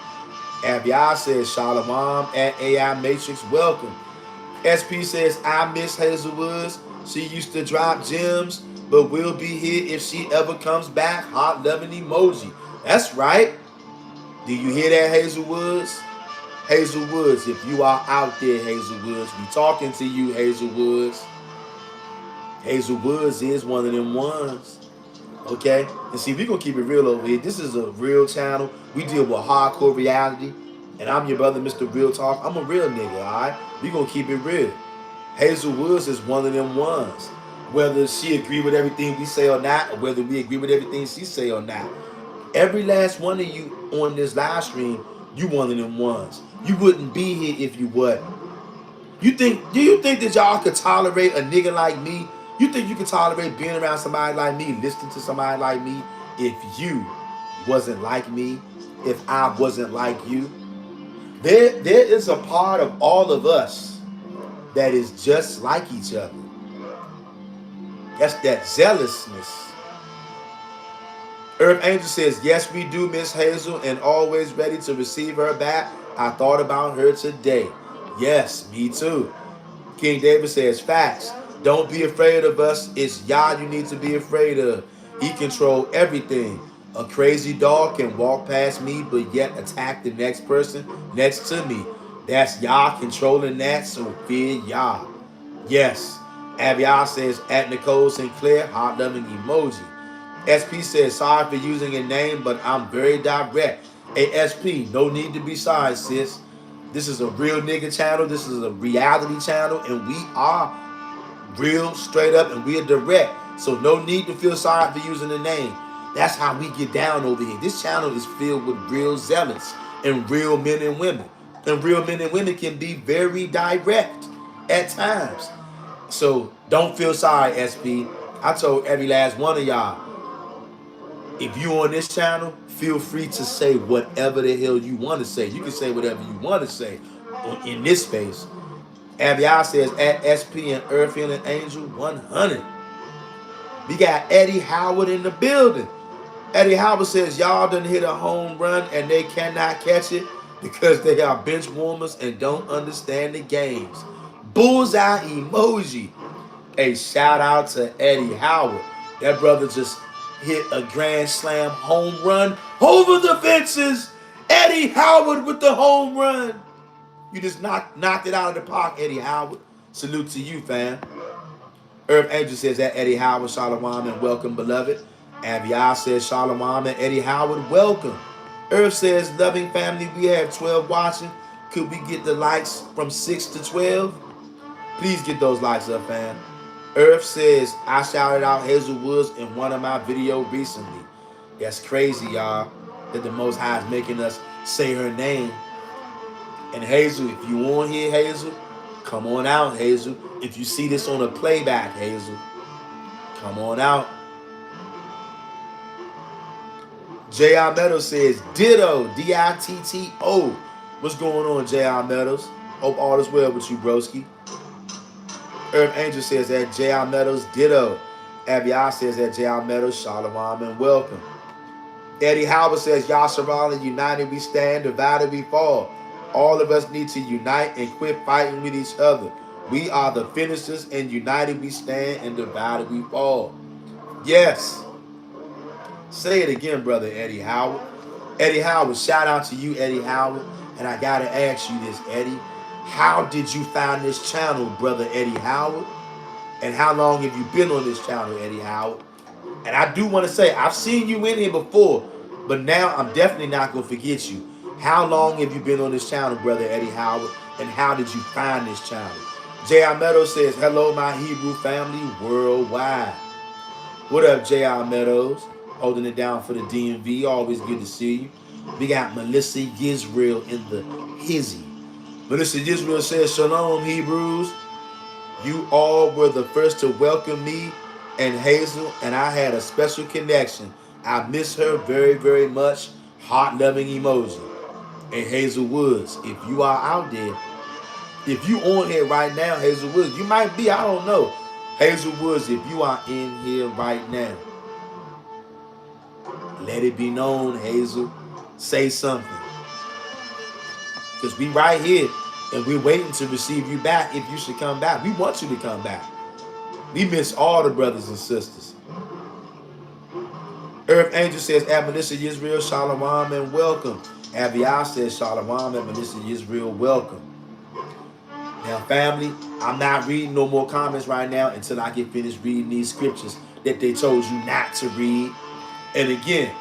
Avion says, Shalom at AI Matrix, welcome. SP says, I miss Hazelwoods. She used to drop gems, but we'll be here if she ever comes back. Hot loving emoji. That's right. Do you hear that, Hazelwoods? Hazelwoods, if you are out there, Hazelwoods, we talking to you, Hazelwoods. Hazelwoods is one of them ones. Okay? And see, we're going to keep it real over here. This is a real channel. We deal with hardcore reality. And I'm your brother, Mr. Real Talk. I'm a real nigga, all right? We're going to keep it real. Hazel Woods is one of them ones. Whether she agree with everything we say or not, or whether we agree with everything she say or not. Every last one of you on this live stream, you one of them ones. You wouldn't be here if you wasn't. Do you think that y'all could tolerate a nigga like me? You think you could tolerate being around somebody like me, listening to somebody like me, if you wasn't like me, if I wasn't like you? There is a part of all of us that is just like each other. That's that zealousness. Earth Angel says, yes, we do miss Hazel and always ready to receive her back. I thought about her today. Yes, me too. King David says, facts. Don't be afraid of us. It's Yah you need to be afraid of. He controls everything. A crazy dog can walk past me, but yet attack the next person next to me. That's Yah controlling that, so fear Yah. Yes. Abiyah says, at Nicole Sinclair, heart loving emoji. SP says, sorry for using a name, but I'm very direct. Hey, SP, no need to be sorry, sis. This is a real nigga channel. This is a reality channel, and we are real, straight up, and we're direct. So no need to feel sorry for using the name. That's how we get down over here. This channel is filled with real zealots and real men and women. And real men and women can be very direct at times. So don't feel sorry, SP. I told every last one of y'all, if you on this channel, feel free to say whatever the hell you want to say. You can say whatever you want to say in this space. Abiyah says, at SP and Earth Healing Angel 100. We got Eddie Howard in the building. Eddie Howard says, y'all done hit a home run and they cannot catch it because they are bench warmers and don't understand the games. Bullseye emoji. A shout out to Eddie Howard. That brother just hit a grand slam home run over the fences. Eddie Howard with the home run. You just knocked it out of the park, Eddie Howard. Salute to you, fam. Earth Angel says that Eddie Howard, Shalom, and welcome, beloved. Abiyah says Shalom and Eddie Howard, welcome. Earth says, loving family, we have 12 watching. Could we get the likes from 6 to 12? Please get those likes up, fam. Earth says, I shouted out Hazel Woods in one of my videos recently. That's crazy, y'all, that the Most High is making us say her name. And Hazel, if you on here, Hazel, come on out, Hazel. If you see this on a playback, Hazel, come on out. J.R. Meadows says, ditto, D-I-T-T-O. What's going on, J.R. Meadows? Hope all is well with you, broski. Earth Angel says that J.R. Meadows, ditto. Abiyah says that J.R. Meadows, Shalom and welcome. Eddie Howard says, Yasharal, united we stand, divided we fall. All of us need to unite and quit fighting with each other. We are the finishers, and united we stand and divided we fall. Yes. Say it again, brother Eddie Howard. Eddie Howard, shout out to you, Eddie Howard. And I got to ask you this, Eddie. How did you find this channel, brother Eddie Howard? And how long have you been on this channel, Eddie Howard? And I do want to say, I've seen you in here before, but now I'm definitely not going to forget you. How long have you been on this channel, brother Eddie Howard? And how did you find this channel? J.R. Meadows says, hello, my Hebrew family worldwide. What up, J.R. Meadows? Holding it down for the DMV. Always good to see you. We got Melissa Yisrael in the hizzy. Melissa Yisrael says, shalom, Hebrews. You all were the first to welcome me and Hazel, and I had a special connection. I miss her very, very much. Heart-loving emoji. And Hazel Woods, if you are out there, if you on here right now, Hazel Woods, you might be, I don't know. Hazel Woods, if you are in here right now, let it be known, Hazel. Say something. Because we right here, and we're waiting to receive you back if you should come back. We want you to come back. We miss all the brothers and sisters. Earth Angel says, at Melissa Yisrael, Shalom and welcome. Abiyah says, Shalom and Melissa Yisrael, welcome. Now, family, I'm not reading no more comments right now until I get finished reading these scriptures that they told you not to read. And again,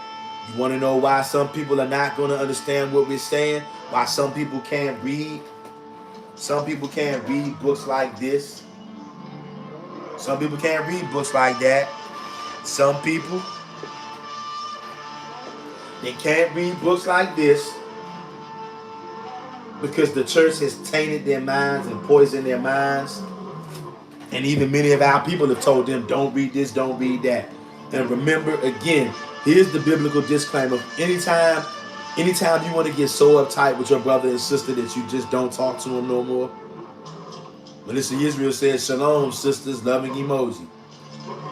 you want to know why some people are not going to understand what we're saying? Why some people can't read? Some people can't read books like this. Some people can't read books like that. Some people, they can't read books like this because the church has tainted their minds and poisoned their minds. And even many of our people have told them, don't read this, don't read that. And remember, again, here's the biblical disclaimer. Anytime you want to get so uptight with your brother and sister that you just don't talk to them no more. Melissa Israel says, shalom, sisters, loving emoji.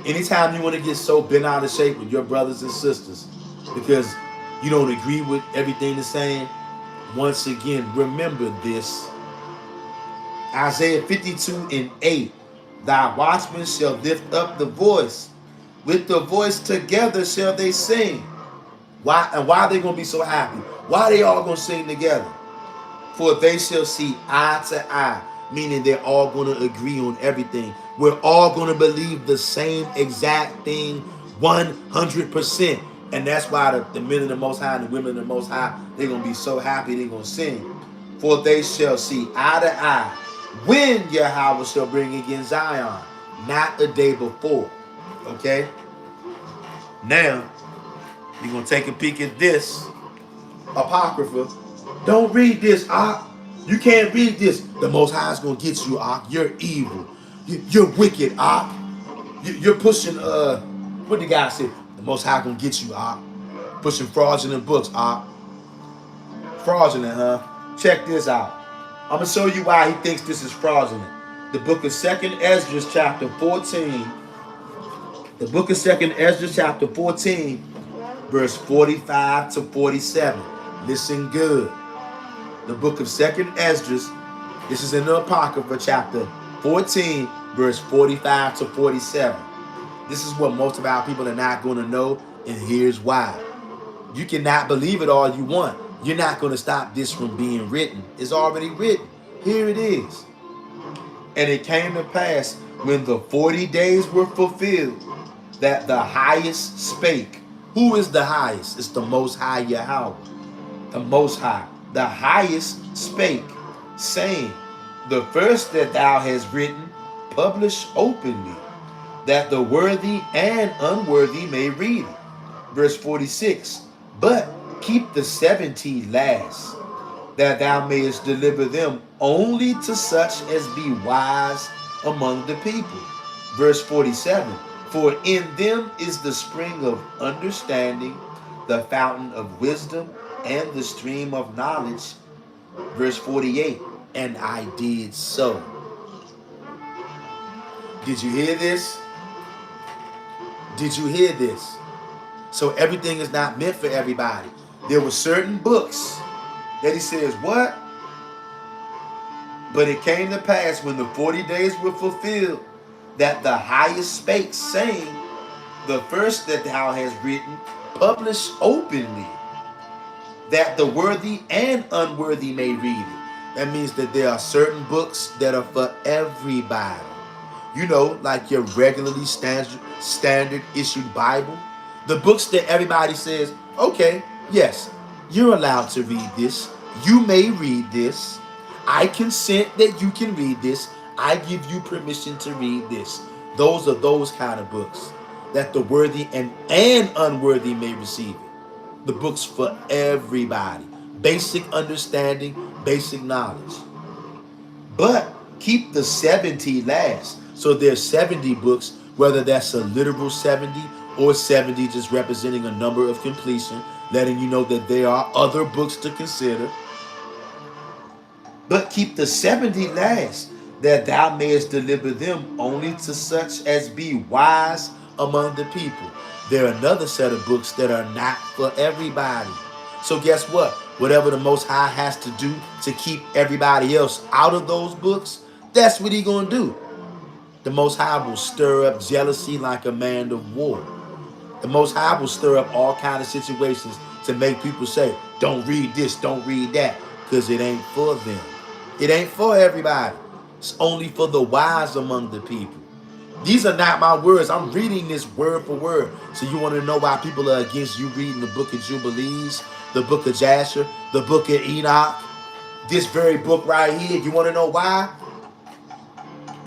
Anytime you want to get so bent out of shape with your brothers and sisters because you don't agree with everything they're saying, once again, remember this. Isaiah 52:8. Thy watchmen shall lift up the voice. With the voice together shall they sing. Why? And why are they going to be so happy? Why are they all going to sing together? For they shall see eye to eye, meaning they're all going to agree on everything. We're all going to believe the same exact thing 100%. And that's why the men of the Most High and the women of the Most High, they're going to be so happy, they're going to sing. For they shall see eye to eye when Yahweh shall bring again Zion, not the day before. Okay? Now, you're going to take a peek at this Apocrypha. Don't read this, Ak. You can't read this. The Most High is going to get you, Ak. You're evil. You're wicked, Ak. You're pushing, what the guy said? The Most High going to get you, Ak. Pushing fraudulent books, Ak. Fraudulent, huh? Check this out. I'm going to show you why he thinks this is fraudulent. The book of 2nd Esdras chapter 14. The book of 2nd Esdras chapter 14, verse 45 to 47. Listen good. The book of 2nd Esdras, this is in the Apocrypha chapter 14, verse 45 to 47. This is what most of our people are not going to know, and here's why. You cannot believe it all you want. You're not going to stop this from being written. It's already written. Here it is. And it came to pass when the 40 days were fulfilled that the highest spake. Who is the highest? It's the Most High Yahweh. The Most High. The highest spake, saying, the first that thou hast written, publish openly, that the worthy and unworthy may read it. Verse 46. But keep the 70 last, that thou mayest deliver them only to such as be wise among the people. Verse 47. For in them is the spring of understanding, the fountain of wisdom, and the stream of knowledge. Verse 48. And I did so. Did you hear this? Did you hear this? So everything is not meant for everybody. There were certain books that he says, what? But it came to pass when the 40 days were fulfilled, that the highest spake, saying, the first that thou hast written, publish openly, that the worthy and unworthy may read it. That means that there are certain books that are for everybody. You know, like your regularly standard issued Bible. The books that everybody says, okay, yes, you're allowed to read this. You may read this. I consent that you can read this. I give you permission to read this. Those are those kind of books that the worthy and unworthy may receive it. The books for everybody. Basic understanding, basic knowledge. But keep the 70 last. So there's 70 books, whether that's a literal 70 or 70 just representing a number of completion, letting you know that there are other books to consider. But keep the 70 last, that thou mayest deliver them only to such as be wise among the people. There are another set of books that are not for everybody. So guess what? Whatever the Most High has to do to keep everybody else out of those books, that's what He's going to do. The Most High will stir up jealousy like a man of war. The Most High will stir up all kinds of situations to make people say, don't read this, don't read that, because it ain't for them. It ain't for everybody. It's only for the wise among the people. These are not my words. I'm reading this word for word. So you want to know why people are against you reading the book of Jubilees, the book of Jasher, the book of Enoch, this very book right here? You want to know why?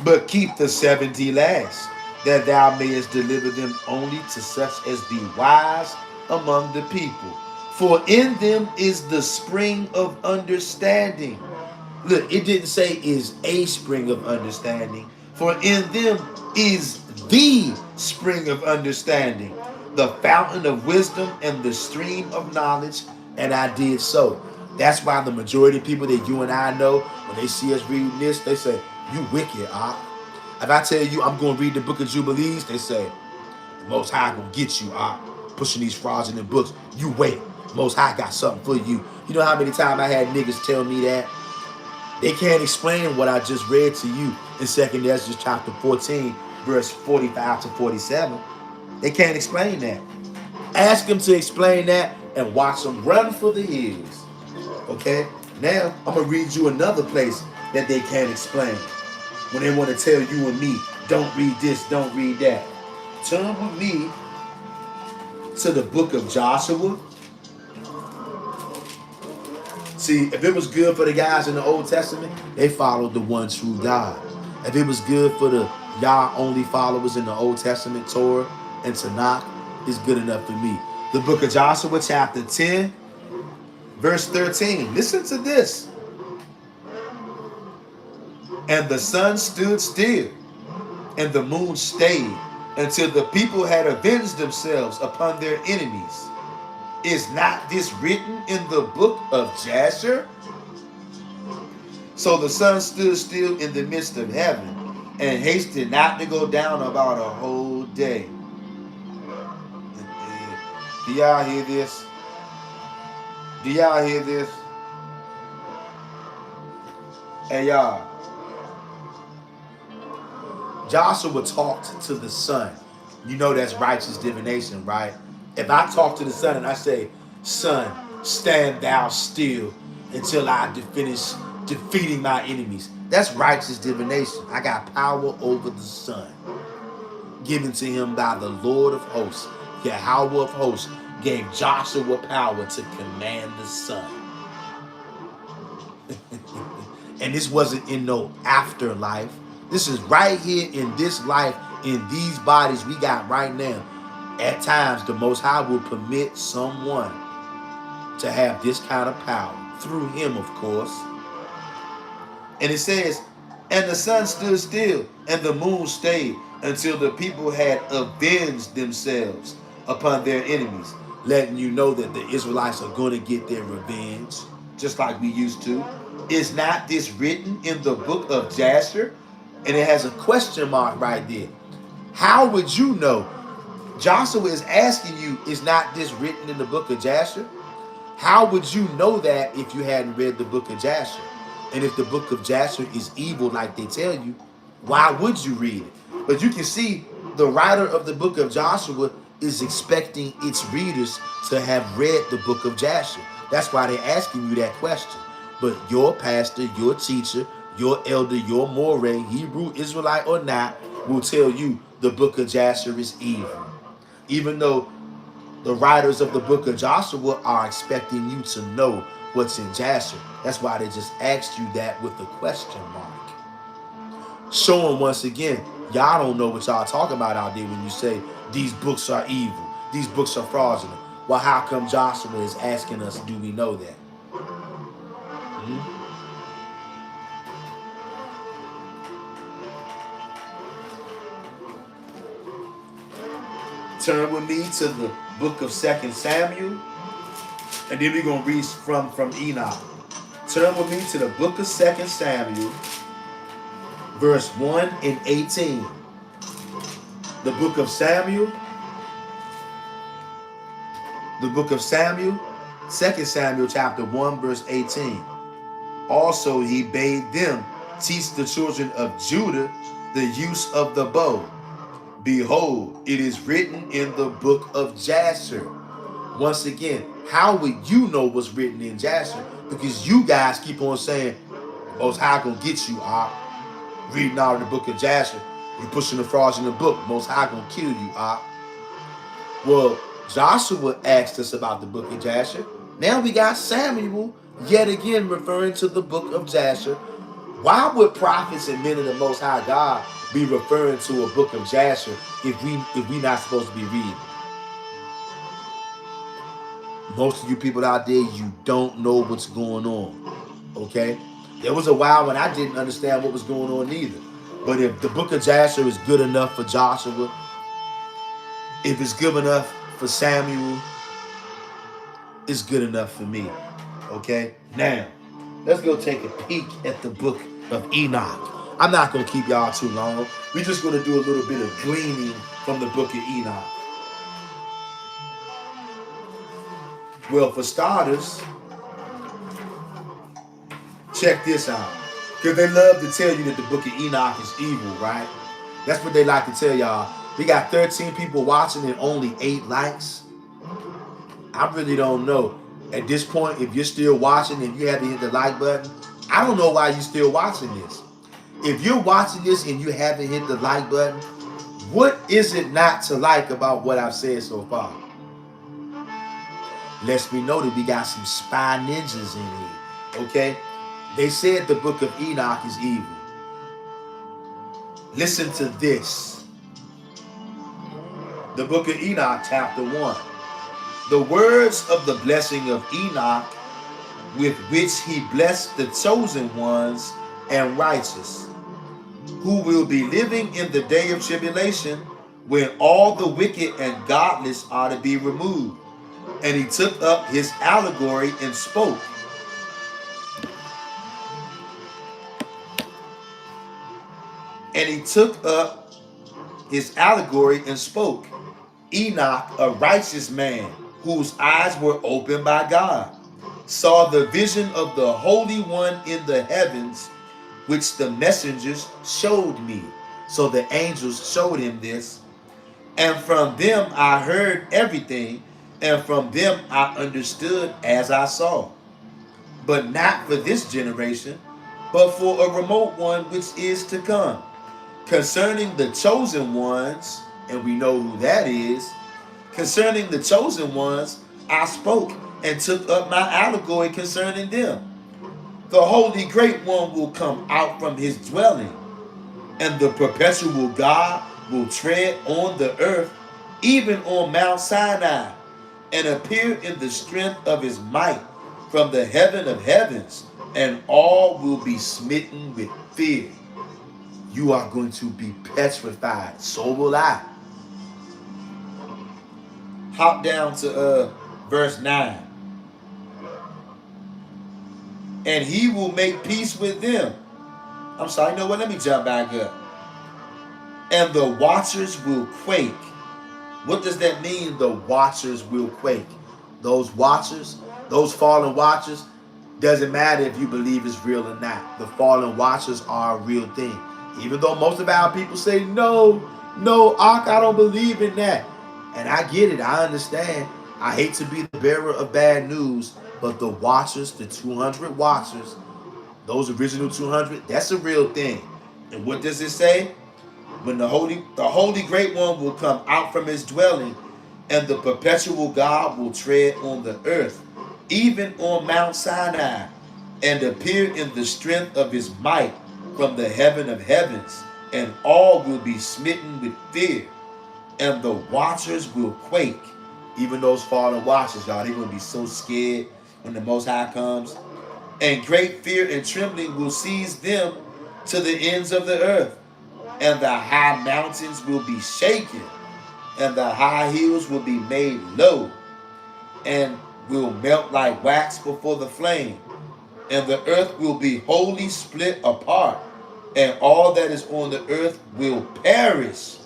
But keep the 70 last, that thou mayest deliver them only to such as be wise among the people. For in them is the spring of understanding. Look, it didn't say is a spring of understanding. For in them is the spring of understanding, the fountain of wisdom and the stream of knowledge. And I did so. That's why the majority of people that you and I know, when they see us reading this, they say, you wicked, Ah. If I tell you I'm going to read the book of Jubilees, they say, the Most High going to get you, Ah. Pushing these fraudulent books. You wait. The Most High got something for you. You know how many times I had niggas tell me that? They can't explain what I just read to you in 2nd Ezra chapter 14, verse 45 to 47. They can't explain that. Ask them to explain that and watch them run for the hills. Okay? Now, I'm going to read you another place that they can't explain. When they want to tell you and me, don't read this, don't read that. Turn with me to the book of Joshua. See, if it was good for the guys in the Old Testament, they followed the one true God. If it was good for the YAH only followers in the Old Testament, Torah and Tanakh, it's good enough for me. The book of Joshua, chapter 10, verse 13. Listen to this. And the sun stood still, and the moon stayed, until the people had avenged themselves upon their enemies. Is not this written in the book of Jasher? So the sun stood still in the midst of heaven, and hasted not to go down about a whole day. Do y'all hear this? Do y'all hear this? Hey y'all, Joshua talked to the sun. You know that's righteous divination, right? If I talk to the sun and I say, sun, stand thou still until I finish defeating my enemies, that's righteous divination. I got power over the sun, given to him by the Lord of hosts. YAHAWAH of hosts gave Joshua power to command the sun. And this wasn't in no afterlife. This is right here in this life, in these bodies we got right now. At times, the Most High will permit someone to have this kind of power, through him, of course. And it says, and the sun stood still, and the moon stayed, until the people had avenged themselves upon their enemies, letting you know that the Israelites are going to get their revenge, just like we used to. Is not this written in the book of Jasher? And it has a question mark right there. How would you know? Joshua is asking you, is not this written in the book of Jasher? How would you know that if you hadn't read the book of Jasher? And if the book of Jasher is evil like they tell you, why would you read it? But you can see the writer of the book of Joshua is expecting its readers to have read the book of Jasher. That's why they're asking you that question. But your pastor, your teacher, your elder, your moray, Hebrew, Israelite or not, will tell you the book of Jasher is evil. Even though the writers of the book of Joshua are expecting you to know what's in Jasher. That's why they just asked you that with a question mark. Showing once again, y'all don't know what y'all talking about out there when you say these books are evil, these books are fraudulent. Well, how come Joshua is asking us, do we know that? Turn with me to the book of 2 Samuel, and then we're going to read from Enoch. Turn with me to the book of 2 Samuel, verse 1 and 18. The book of Samuel, 2 Samuel chapter 1, verse 18. Also he bade them teach the children of Judah the use of the bow. Behold, it is written in the book of Jasher. Once again, how would you know what's written in Jasher? Because you guys keep on saying, Most High gonna get you, reading out of the book of Jasher. You pushing the frauds in the book. Most High gonna kill you, Well, Joshua asked us about the book of Jasher. Now we got Samuel yet again referring to the book of Jasher. Why would prophets and men of the Most High God be referring to a book of Jasher if we not supposed to be reading? Most of you people out there, you don't know what's going on. Okay? There was a while when I didn't understand what was going on either. But if the book of Jasher is good enough for Joshua, if it's good enough for Samuel, it's good enough for me. Okay? Now, let's go take a peek at the book of Enoch. I'm not going to keep y'all too long. We're just going to do a little bit of gleaning from the book of Enoch. Well, for starters, check this out. Because they love to tell you that the book of Enoch is evil, right? That's what they like to tell y'all. We got 13 people watching and only 8 likes. I really don't know. At this point, if you're still watching and you haven't hit the like button, I don't know why you're still watching this. If you're watching this and you haven't hit the like button, what is it not to like about what I've said so far? Lets me know that we got some spy ninjas in here, okay? They said the book of Enoch is evil. Listen to this. The book of Enoch, chapter 1. The words of the blessing of Enoch, with which he blessed the chosen ones and righteous, who will be living in the day of tribulation, when all the wicked and godless are to be removed. And he took up his allegory and spoke. And he took up his allegory and spoke. Enoch, a righteous man, whose eyes were opened by God, saw the vision of the Holy One in the heavens, which the messengers showed me. So the angels showed him this. And from them I heard everything, and from them I understood as I saw. But not for this generation, but for a remote one which is to come. Concerning the chosen ones, and we know who that is, concerning the chosen ones, I spoke and took up my allegory concerning them. The Holy Great One will come out from his dwelling, and the perpetual God will tread on the earth, even on Mount Sinai, and appear in the strength of his might from the heaven of heavens, and all will be smitten with fear. You are going to be petrified. So will I. Hop down to verse 9. And he will make peace with them. I'm sorry, you know what? Let me jump back up. And the watchers will quake. What does that mean, the watchers will quake? Those watchers, those fallen watchers, doesn't matter if you believe it's real or not. The fallen watchers are a real thing. Even though most of our people say, no, Ak, I don't believe in that. And I get it, I understand. I hate to be the bearer of bad news, but the watchers, the 200 watchers, those original 200, that's a real thing. And what does it say? When the holy great one will come out from his dwelling, and the perpetual God will tread on the earth, even on Mount Sinai, and appear in the strength of his might from the heaven of heavens, and all will be smitten with fear, and the watchers will quake. Even those fallen watchers, y'all, they're going to be so scared when the Most High comes. And great fear and trembling will seize them to the ends of the earth. And the high mountains will be shaken, and the high hills will be made low, and will melt like wax before the flame. And the earth will be wholly split apart, and all that is on the earth will perish,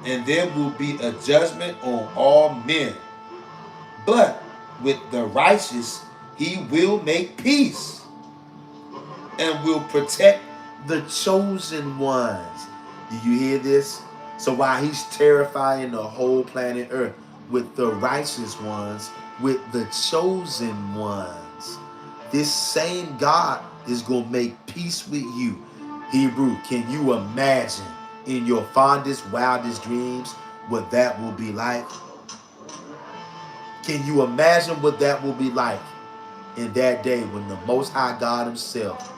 and there will be a judgment on all men. But with the righteous he will make peace, and will protect the chosen ones. Do you hear this? So while he's terrifying the whole planet Earth with the righteous ones, with the chosen ones, this same God is going to make peace with you. Hebrew, can you imagine in your fondest, wildest dreams what that will be like? Can you imagine what that will be like in that day when the Most High God himself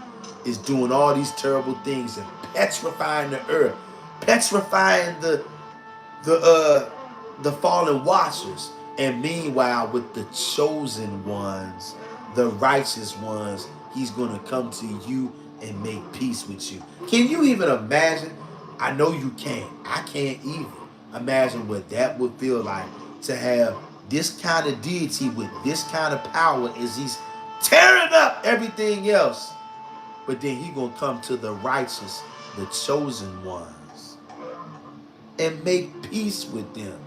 is doing all these terrible things and petrifying the earth, petrifying the fallen watchers, and meanwhile with the chosen ones, the righteous ones, he's going to come to you and make peace with you. Can you even imagine? I know you can't. I can't even imagine what that would feel like to have this kind of deity with this kind of power as he's tearing up everything else. But then he gonna come to the righteous, the chosen ones, and make peace with them.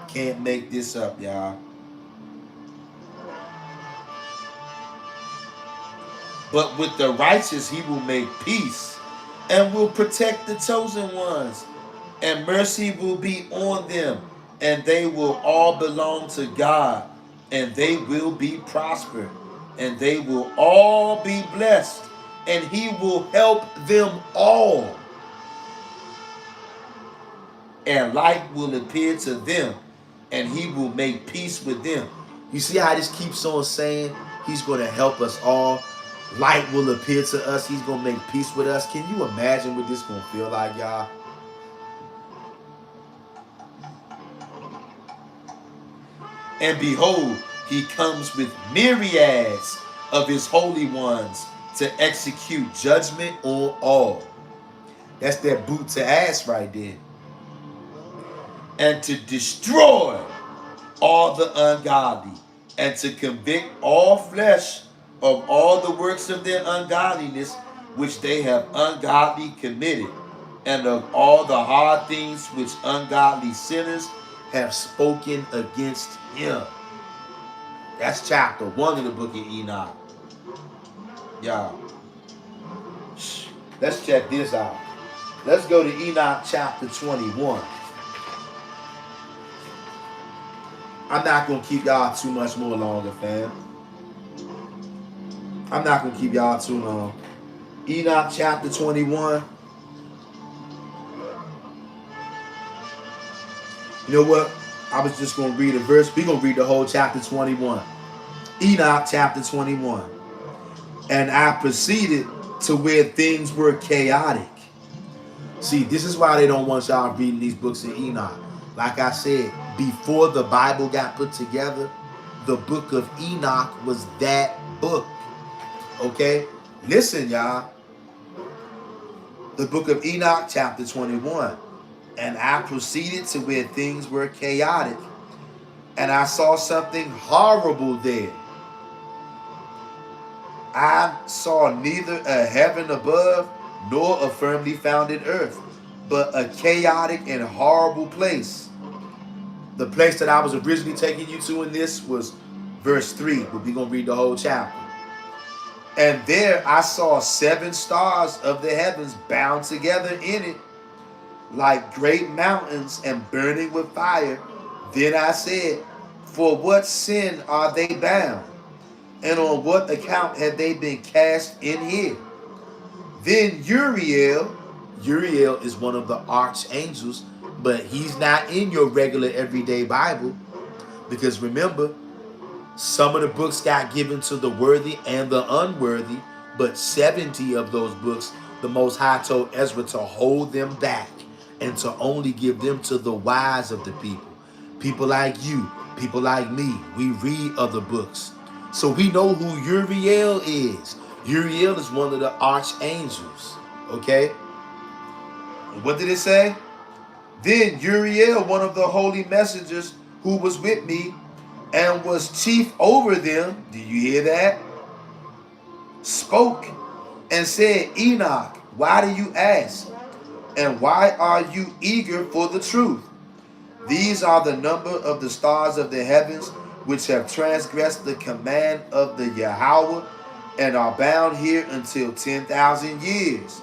Can't make this up, y'all. But with the righteous he will make peace and will protect the chosen ones. And mercy will be on them, and they will all belong to God, and they will be prospered, and they will all be blessed, and he will help them all. And light will appear to them, and he will make peace with them. You see how this keeps on saying he's going to help us all. Light will appear to us. He's going to make peace with us. Can you imagine what this is going to feel like, y'all? And behold, he comes with myriads of his holy ones to execute judgment on all. That's that boot to ass right there. And to destroy all the ungodly, and to convict all flesh of all the works of their ungodliness which they have ungodly committed, and of all the hard things which ungodly sinners have spoken against him. That's chapter 1 of the book of Enoch. Y'all, let's check this out. Let's go to Enoch chapter 21. I'm not going to keep y'all too much more longer, fam. I'm not going to keep y'all too long. Enoch chapter 21. You know what? I was just going to read a verse. We're going to read the whole chapter 21. Enoch chapter 21. And I proceeded to where things were chaotic. See, this is why they don't want y'all reading these books of Enoch. Like I said, before the Bible got put together, the book of Enoch was that book. Okay? Listen, y'all. The book of Enoch, chapter 21. And I proceeded to where things were chaotic, and I saw something horrible there. I saw neither a heaven above nor a firmly founded earth, but a chaotic and horrible place. The place that I was originally taking you to in this was verse 3, but we're going to read the whole chapter. And there I saw 7 stars of the heavens bound together in it, like great mountains and burning with fire. Then I said, for what sin are they bound? And on what account have they been cast in here? Then Uriel is one of the archangels, but he's not in your regular everyday Bible, because remember, some of the books got given to the worthy and the unworthy, but 70 of those books, the Most High told Ezra to hold them back and to only give them to the wise of the people. People like you, people like me, we read other books. So we know who Uriel is. Uriel is one of the archangels. Okay? What did it say? Then Uriel, one of the holy messengers who was with me and was chief over them, do you hear that? Spoke and said, Enoch, why do you ask? And why are you eager for the truth? These are the number of the stars of the heavens, which have transgressed the command of the YAHAWAH, and are bound here until 10,000 years.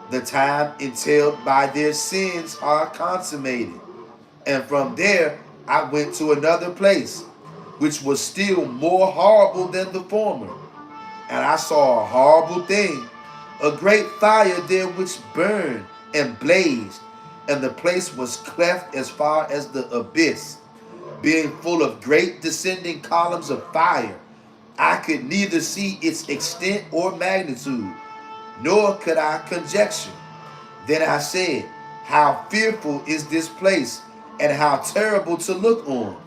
The time entailed by their sins are consummated. And from there I went to another place, which was still more horrible than the former. And I saw a horrible thing, a great fire there which burned and blazed, and the place was cleft as far as the abyss, being full of great descending columns of fire. I could neither see its extent or magnitude, nor could I conjecture. Then I said, how fearful is this place, and how terrible to look on.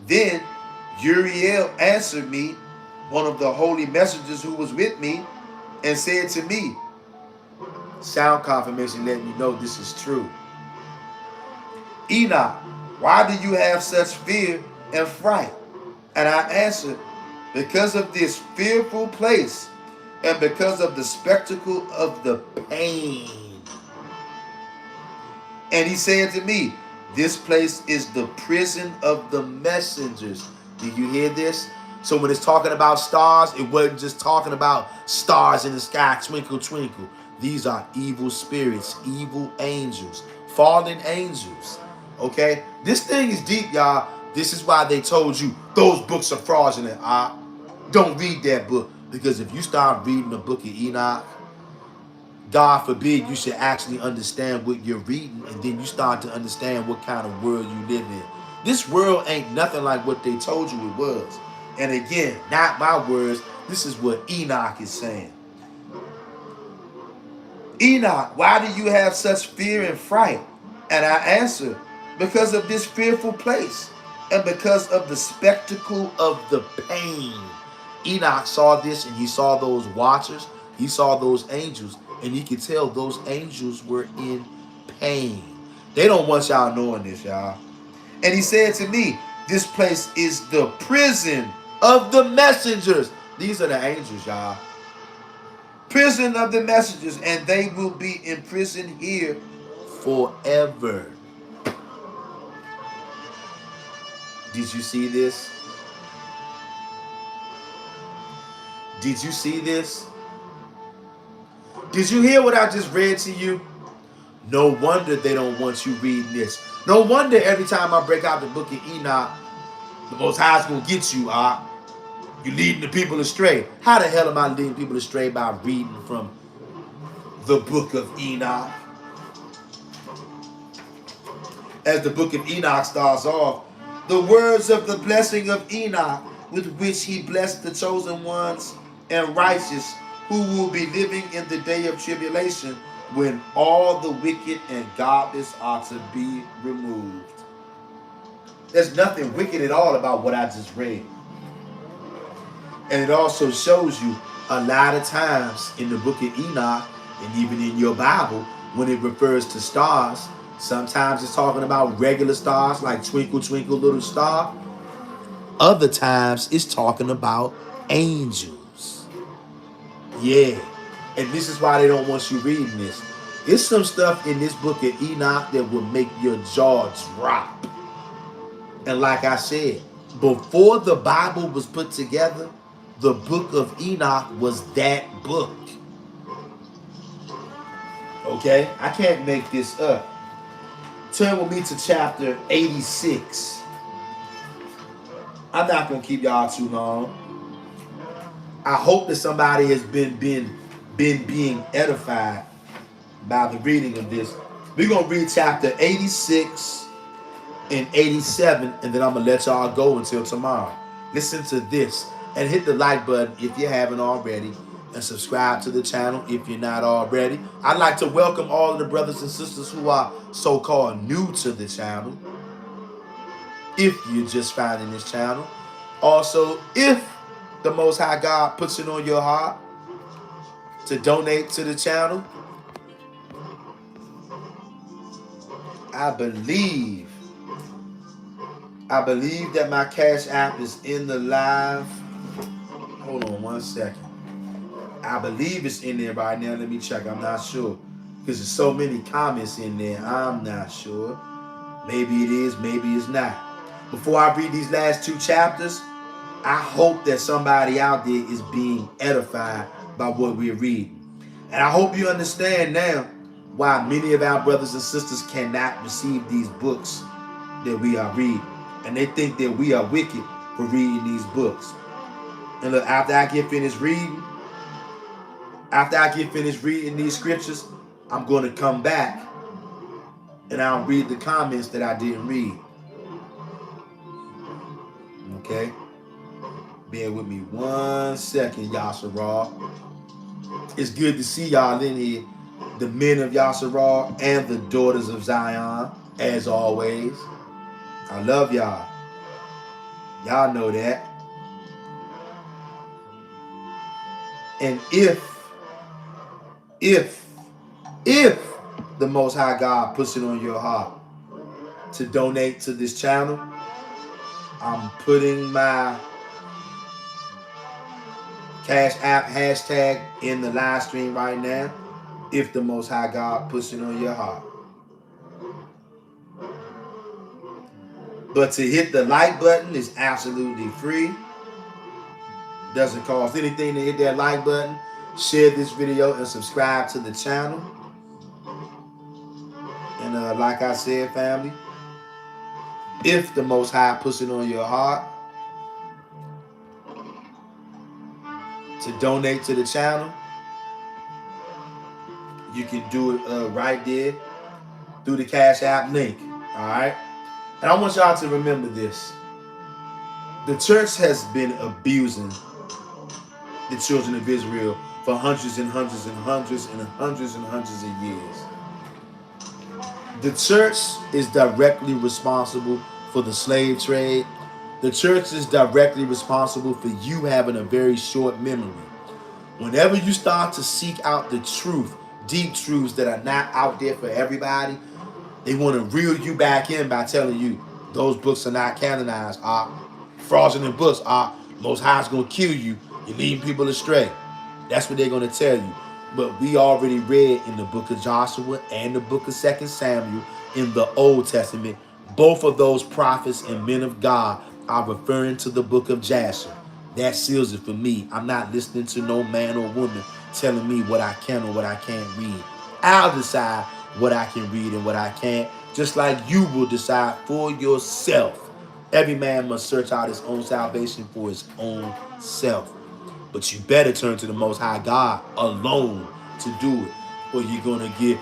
Then Uriel answered me, one of the holy messengers who was with me, and said to me, sound confirmation letting you know this is true. Enoch, why do you have such fear and fright? And I answered, because of this fearful place, and because of the spectacle of the pain. And he said to me, this place is the prison of the messengers. Do you hear this? So when it's talking about stars, it wasn't just talking about stars in the sky, twinkle, twinkle. These are evil spirits, evil angels, fallen angels. Okay? This thing is deep, y'all. This is why they told you those books are fraudulent. Don't read that book. Because if you start reading the book of Enoch, God forbid you should actually understand what you're reading, and then you start to understand what kind of world you live in. This world ain't nothing like what they told you it was. And again, not my words, this is what Enoch is saying. Enoch, why do you have such fear and fright? And I answer, because of this fearful place, and because of the spectacle of the pain. Enoch saw this, and he saw those watchers, he saw those angels, and he could tell those angels were in pain. They don't want y'all knowing this, y'all. And he said to me, this place is the prison of the messengers. These are the angels, y'all. Prison of the messengers, and they will be in prison here forever. Did you see this? Did you see this? Did you hear what I just read to you? No wonder they don't want you reading this. No wonder every time I break out the book of Enoch, the Most High is going to get you, You're leading the people astray. How the hell am I leading people astray by reading from the book of Enoch? As the book of Enoch starts off, the words of the blessing of Enoch, with which he blessed the chosen ones and righteous, who will be living in the day of tribulation, when all the wicked and godless are to be removed. There's nothing wicked at all about what I just read. And it also shows you a lot of times in the book of Enoch, and even in your Bible, when it refers to stars, sometimes it's talking about regular stars like twinkle, twinkle, little star. Other times it's talking about angels. Yeah. And this is why they don't want you reading this. It's some stuff in this book of Enoch that will make your jaw drop. And like I said, before the Bible was put together, the book of Enoch was that book. Okay? I can't make this up. Turn with me to chapter 86. I'm not going to keep y'all too long. I hope that somebody has been being edified by the reading of this. We're going to read chapter 86 and 87, and then I'm going to let y'all go until tomorrow. Listen to this and hit the like button if you haven't already, and subscribe to the channel if you're not already. I'd like to welcome all of the brothers and sisters who are so-called new to the channel, if you're just finding this channel. Also, if the Most High God puts it on your heart to donate to the channel, I believe that my Cash App is in the live. Hold on one second. I believe it's in there right now. Let me check. I'm not sure, because there's so many comments in there. I'm not sure. Maybe it is, maybe it's not. Before I read these last two chapters, I hope that somebody out there is being edified by what we're reading. And I hope you understand now why many of our brothers and sisters cannot receive these books that we are reading. And they think that we are wicked for reading these books. And look, after I get finished reading these scriptures, I'm going to come back and I'll read the comments that I didn't read. Okay? Bear with me one second, YAHAWAH. It's good to see y'all in here. The men of YAHAWAH and the daughters of Zion, as always. I love y'all. Y'all know that. And if the Most High God puts it on your heart to donate to this channel, I'm putting my Cash App hashtag in the live stream right now. If the Most High God puts it on your heart. But to hit the like button is absolutely free. Doesn't cost anything to hit that like button, share this video, and subscribe to the channel. And like I said, family, if the Most High puts it on your heart to donate to the channel, you can do it right there through the Cash App link. All right? And I want y'all to remember this. The church has been abusing the children of Israel for hundreds and hundreds and hundreds and hundreds and hundreds of years. The church is directly responsible for the slave trade. The church is directly responsible for you having a very short memory. Whenever you start to seek out the truth, deep truths that are not out there for everybody, they want to reel you back in by telling you those books are not canonized, are fraudulent books, are Most High's going to kill you, you're leading people astray. That's what they're going to tell you. But we already read in the book of Joshua and the book of 2 Samuel in the Old Testament, both of those prophets and men of God are referring to the book of Jasher. That seals it for me. I'm not listening to no man or woman telling me what I can or what I can't read. I'll decide what I can read and what I can't, just like you will decide for yourself. Every man must search out his own salvation for his own self. But you better turn to the Most High God alone to do it, or you're going to get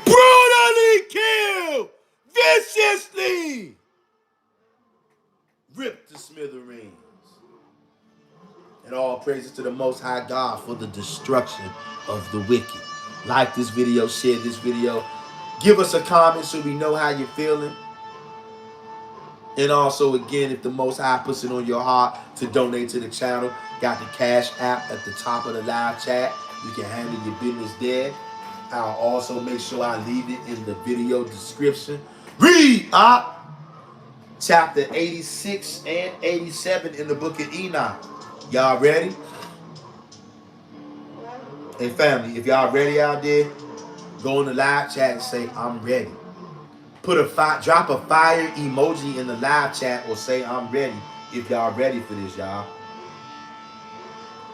brutally killed, viciously ripped to smithereens. And all praises to the Most High God for the destruction of the wicked. Like this video, share this video. Give us a comment so we know how you're feeling. And also, again, if the Most High puts it on your heart to donate to the channel, got the Cash App at the top of the live chat. You can handle your business there. I'll also make sure I leave it in the video description. Read up chapter 86 and 87 in the book of Enoch. Y'all ready? And family, if y'all ready out there, go in the live chat and say, I'm ready. Drop a fire emoji in the live chat or say, I'm ready, if y'all ready for this, y'all.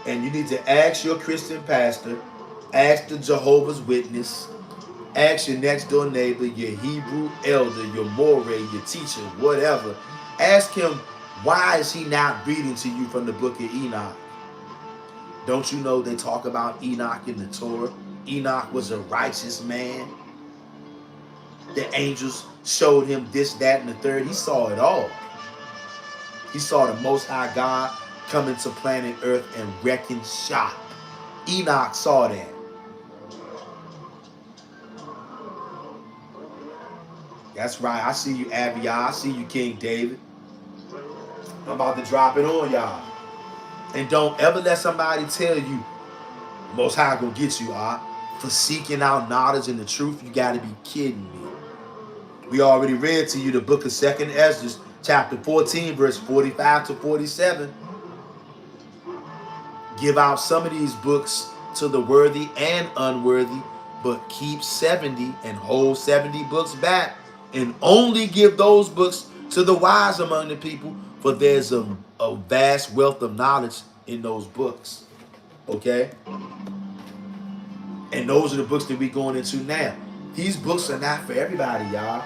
And you need to ask your Christian pastor, ask the Jehovah's Witness, ask your next door neighbor, your Hebrew elder, your moray, your teacher, whatever. Ask him, why is he not reading to you from the book of Enoch? Don't you know they talk about Enoch in the Torah? Enoch was a righteous man. The angels showed him this, that, and the third. He saw it all. He saw the Most High God coming to planet Earth and wrecking shop. Enoch saw that. That's right. I see you, YAHAWAH. I see you, King David. I'm about to drop it on y'all. And don't ever let somebody tell you Most High gonna get you, for seeking out knowledge and the truth. You gotta be kidding me. We already read to you the book of 2nd Ezra, chapter 14, verse 45 to 47. Give out some of these books to the worthy and unworthy, but keep 70 and hold 70 books back, and only give those books to the wise among the people, for there's a vast wealth of knowledge in those books. Okay? And those are the books that we're going into now. These books are not for everybody, y'all.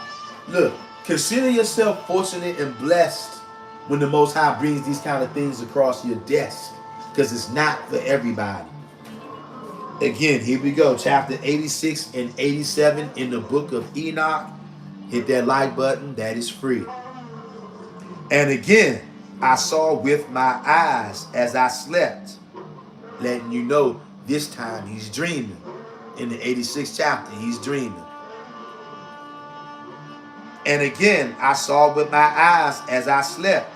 Look, consider yourself fortunate and blessed when the Most High brings these kind of things across your desk, because it's not for everybody. Again, here we go. Chapter 86 and 87 in the book of Enoch. Hit that like button. That is free. And again, I saw with my eyes as I slept, letting you know this time he's dreaming. In the 86th chapter, he's dreaming. And again, I saw with my eyes as I slept,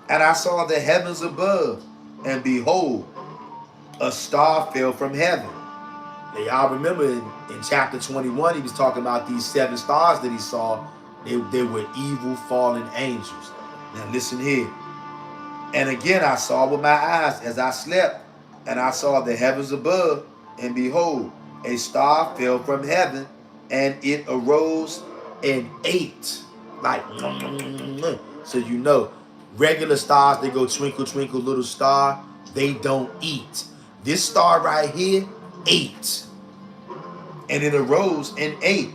and I saw the heavens above, and behold, a star fell from heaven. Now, y'all remember in chapter 21, he was talking about these 7 stars that he saw. They were evil fallen angels. Now listen here. And again, I saw with my eyes as I slept, and I saw the heavens above, and behold, a star fell from heaven, and it arose and ate. Like, so you know, regular stars, they go twinkle, twinkle, little star. They don't eat. This star right here ate. And it arose and ate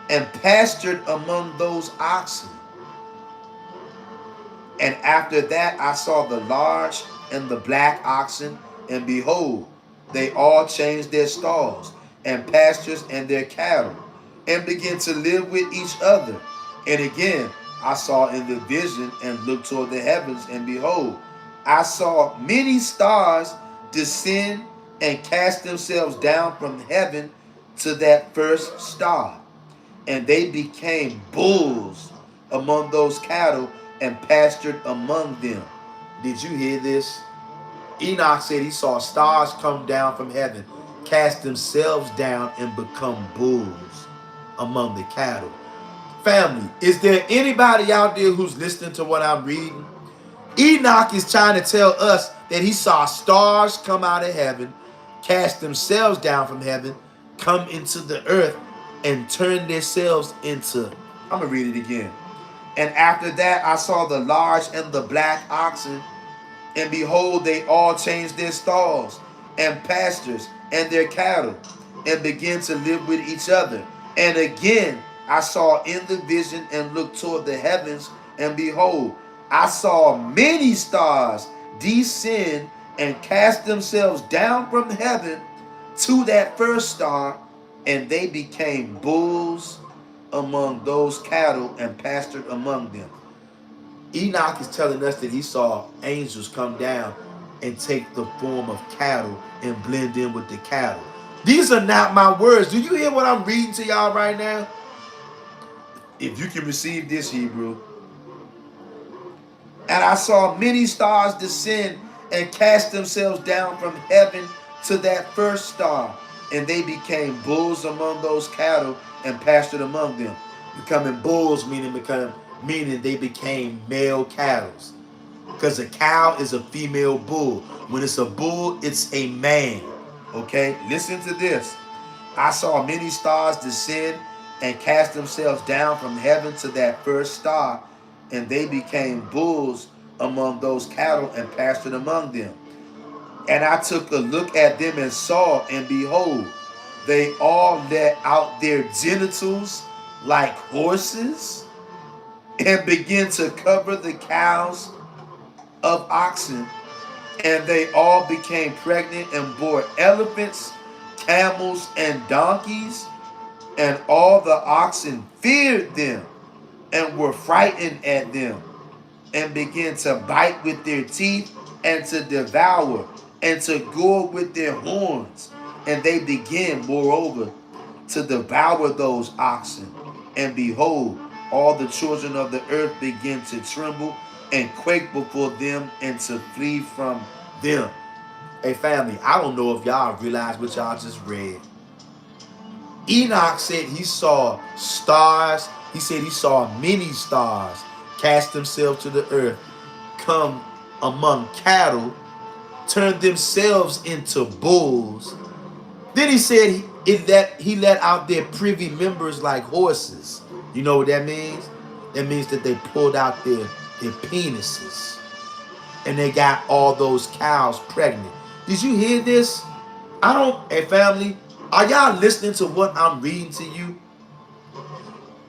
and pastured among those oxen. And after that I saw the large and the black oxen, and behold, they all changed their stalls and pastures and their cattle, and began to live with each other. And again I saw in the vision and looked toward the heavens, and behold, I saw many stars descend and cast themselves down from heaven to that first star, and they became bulls among those cattle and pastured among them. Did you hear this? Enoch said he saw stars come down from heaven, cast themselves down, and become bulls among the cattle. Family, is there anybody out there who's listening to what I'm reading? Enoch is trying to tell us that he saw stars come out of heaven, cast themselves down from heaven, come into the earth, and turn themselves into, I'm going to read it again. And after that I saw the large and the black oxen, and behold, they all changed their stalls and pastures and their cattle, and began to live with each other. And again I saw in the vision and looked toward the heavens, and behold, I saw many stars descend and cast themselves down from heaven to that first star, and they became bulls among those cattle and pastured among them. Enoch is telling us that he saw angels come down and take the form of cattle and blend in with the cattle. These are not my words. Do you hear what I'm reading to y'all right now? If you can receive this, Hebrew. And I saw many stars descend and cast themselves down from heaven to that first star, and they became bulls among those cattle and pastured among them. Becoming bulls meaning they became male cattle. Because a cow is a female bull. When it's a bull, it's a man. Okay, listen to this. I saw many stars descend and cast themselves down from heaven to that first star, and they became bulls among those cattle and pastured among them. And I took a look at them and saw, and behold, they all let out their genitals like horses, and began to cover the cows of oxen, and they all became pregnant and bore elephants, camels, and donkeys, and all the oxen feared them and were frightened at them, and began to bite with their teeth and to devour and to gore with their horns. And they began, moreover, to devour those oxen. And behold, all the children of the earth began to tremble and quake before them and to flee from them. Hey family, I don't know if y'all realize what y'all just read. Enoch said he saw stars. He said he saw many stars cast themselves to the earth, come among cattle, turn themselves into bulls. Then he said he let out their privy members like horses. You know what that means? That means that they pulled out their penises. And they got all those cows pregnant. Did you hear this? Hey family, are y'all listening to what I'm reading to you?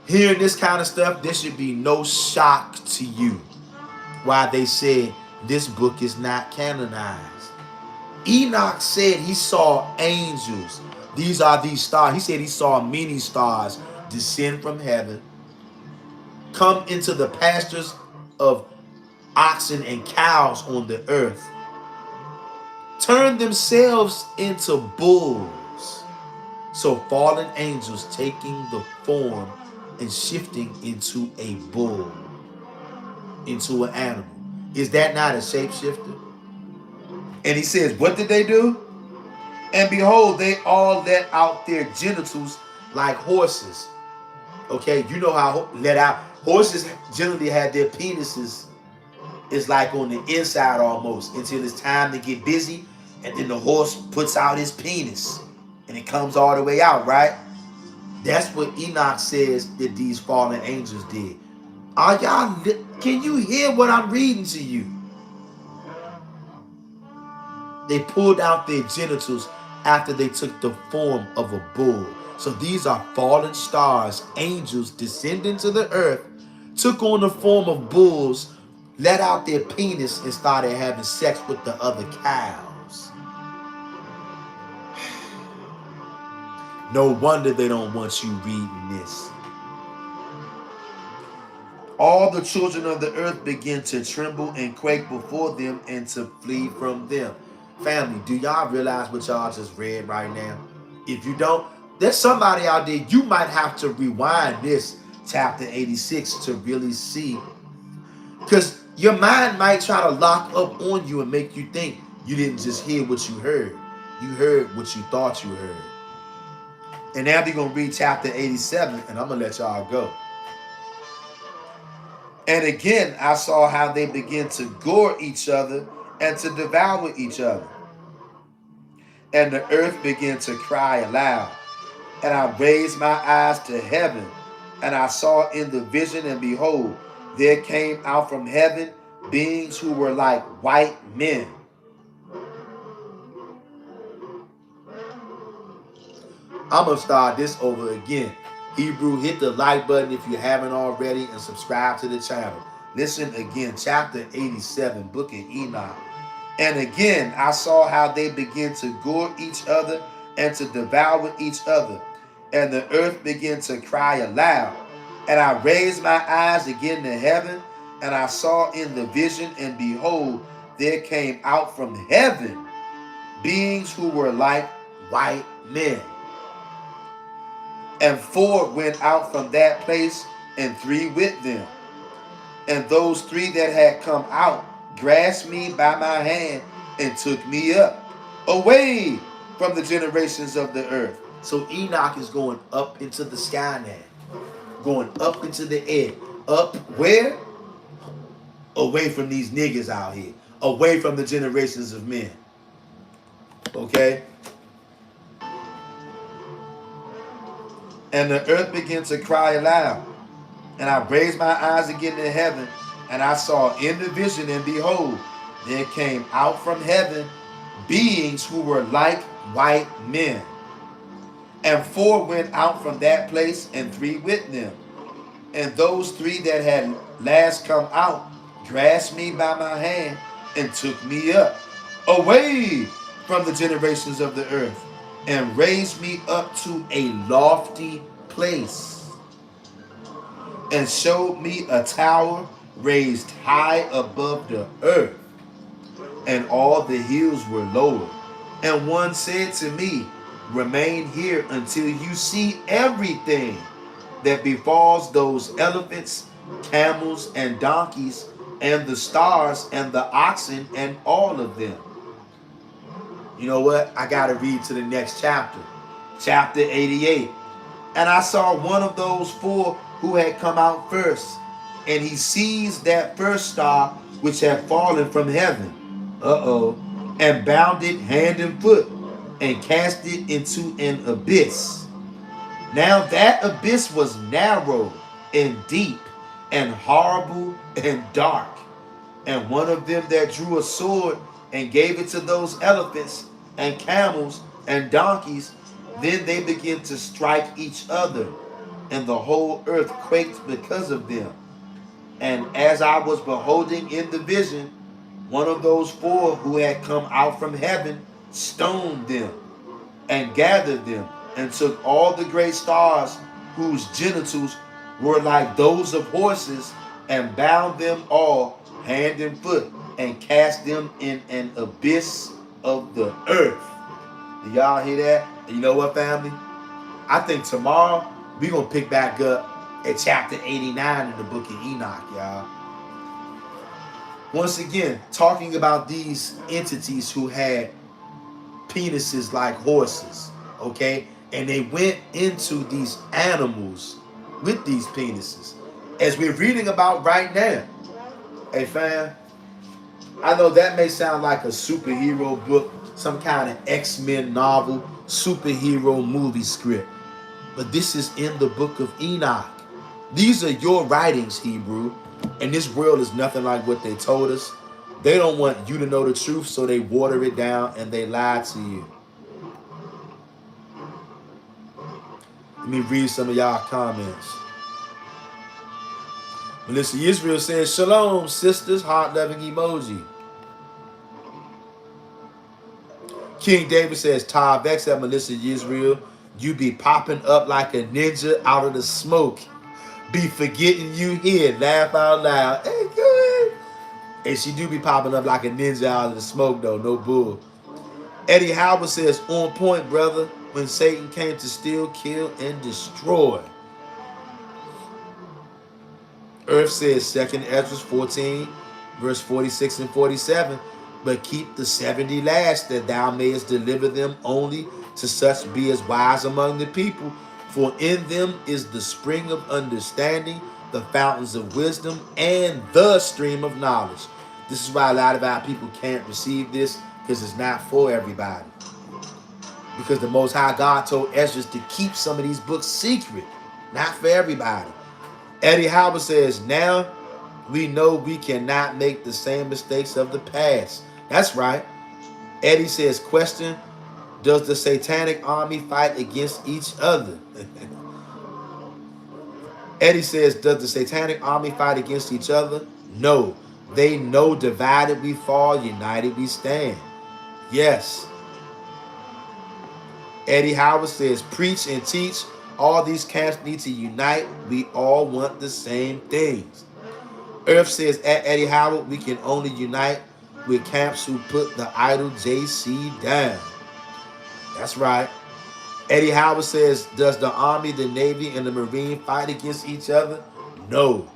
Hearing this kind of stuff, there should be no shock to you why they said this book is not canonized. Enoch said he saw angels. These are these stars. He said he saw many stars descend from heaven, come into the pastures of oxen and cows on the earth, turn themselves into bulls. So fallen angels taking the form and shifting into a bull, into an animal. Is that not a shapeshifter? And he says, what did they do? And behold, they all let out their genitals like horses. Okay, you know how let out horses generally have their penises. It's like on the inside almost until it's time to get busy, and then the horse puts out his penis and it comes all the way out, right? That's what Enoch says that these fallen angels did. Can you hear what I'm reading to you? They pulled out their genitals after they took the form of a bull. So these are fallen stars, angels descending to the earth, took on the form of bulls, let out their penis, and started having sex with the other cows. No wonder they don't want you reading this. All the children of the earth begin to tremble and quake before them and to flee from them. Family, do y'all realize what y'all just read right now? If you don't, there's somebody out there, you might have to rewind this chapter 86 to really see. Because your mind might try to lock up on you and make you think you didn't just hear what you heard. You heard what you thought you heard. And now we're going to read chapter 87, and I'm going to let y'all go. And again, I saw how they began to gore each other and to devour each other. And the earth began to cry aloud. And I raised my eyes to heaven, and I saw in the vision, and behold, there came out from heaven beings who were like white men. I'm going to start this over again. Hebrew, hit the like button if you haven't already and subscribe to the channel. Listen again, chapter 87, book of Enoch. And again, I saw how they began to gore each other and to devour each other. And the earth began to cry aloud. And I raised my eyes again to heaven, and I saw in the vision, and behold, there came out from heaven beings who were like white men. And 4 went out from that place, and 3 with them. And those 3 that had come out grasped me by my hand and took me up, away from the generations of the earth. So Enoch is going up into the sky now. Going up into the air. Up where? Away from these niggas out here. Away from the generations of men. Okay? And the earth began to cry aloud. And I raised my eyes again to heaven, and I saw in the vision, and behold, there came out from heaven beings who were like white men. And 4 went out from that place, and 3 with them. And those 3 that had last come out grasped me by my hand and took me up, away from the generations of the earth, and raised me up to a lofty place, and showed me a tower raised high above the earth, and all the hills were lowered. And one said to me, remain here until you see everything that befalls those elephants, camels, and donkeys, and the stars, and the oxen, and all of them. You know what? I got to read to the next chapter. Chapter 88. And I saw one of those 4 who had come out first, and he seized that first star which had fallen from heaven, and bound it hand and foot, and cast it into an abyss. Now that abyss was narrow and deep and horrible and dark. And one of them that drew a sword and gave it to those elephants and camels and donkeys, then they began to strike each other, and the whole earth quaked because of them. And as I was beholding in the vision, one of those 4 who had come out from heaven stoned them, and gathered them, and took all the great stars whose genitals were like those of horses, and bound them all hand and foot, and cast them in an abyss of the earth. Do y'all hear that? And you know what, family? I think tomorrow we're going to pick back up at chapter 89 in the book of Enoch, y'all. Once again, talking about these entities who had penises like horses, okay? And they went into these animals with these penises, as we're reading about right now. Hey, fam, I know that may sound like a superhero book, some kind of X-Men novel, superhero movie script, but this is in the book of Enoch. These are your writings, Hebrew, and this world is nothing like what they told us. They don't want you to know the truth, so they water it down and they lie to you. Let me read some of y'all comments. Melissa Israel says, Shalom, sisters, heart-loving emoji. King David says, Todd Vex at Melissa Israel, you be popping up like a ninja out of the smoke. Be forgetting you here. Laugh out loud. Hey, good. And she do be popping up like a ninja out of the smoke, though. No bull. Eddie Howard says, on point, brother, when Satan came to steal, kill, and destroy. Earth says, 2nd Ezra 14, verse 46 and 47, but keep the 70 last, that thou mayest deliver them only to such be as wise among the people. For in them is the spring of understanding, the fountains of wisdom, and the stream of knowledge. This is why a lot of our people can't receive this, because it's not for everybody. Because the Most High God told Ezra to keep some of these books secret, not for everybody. Eddie Howard says, now we know we cannot make the same mistakes of the past. That's right. Eddie says, question, does the satanic army fight against each other? Eddie says, does the satanic army fight against each other? No. They know divided we fall, united we stand. Yes. Eddie Howard says, preach and teach. All these camps need to unite. We all want the same things. Earth says, at Eddie Howard, we can only unite with camps who put the idol JC down. That's right. Eddie Howard says, does the Army, the Navy, and the Marine fight against each other? No.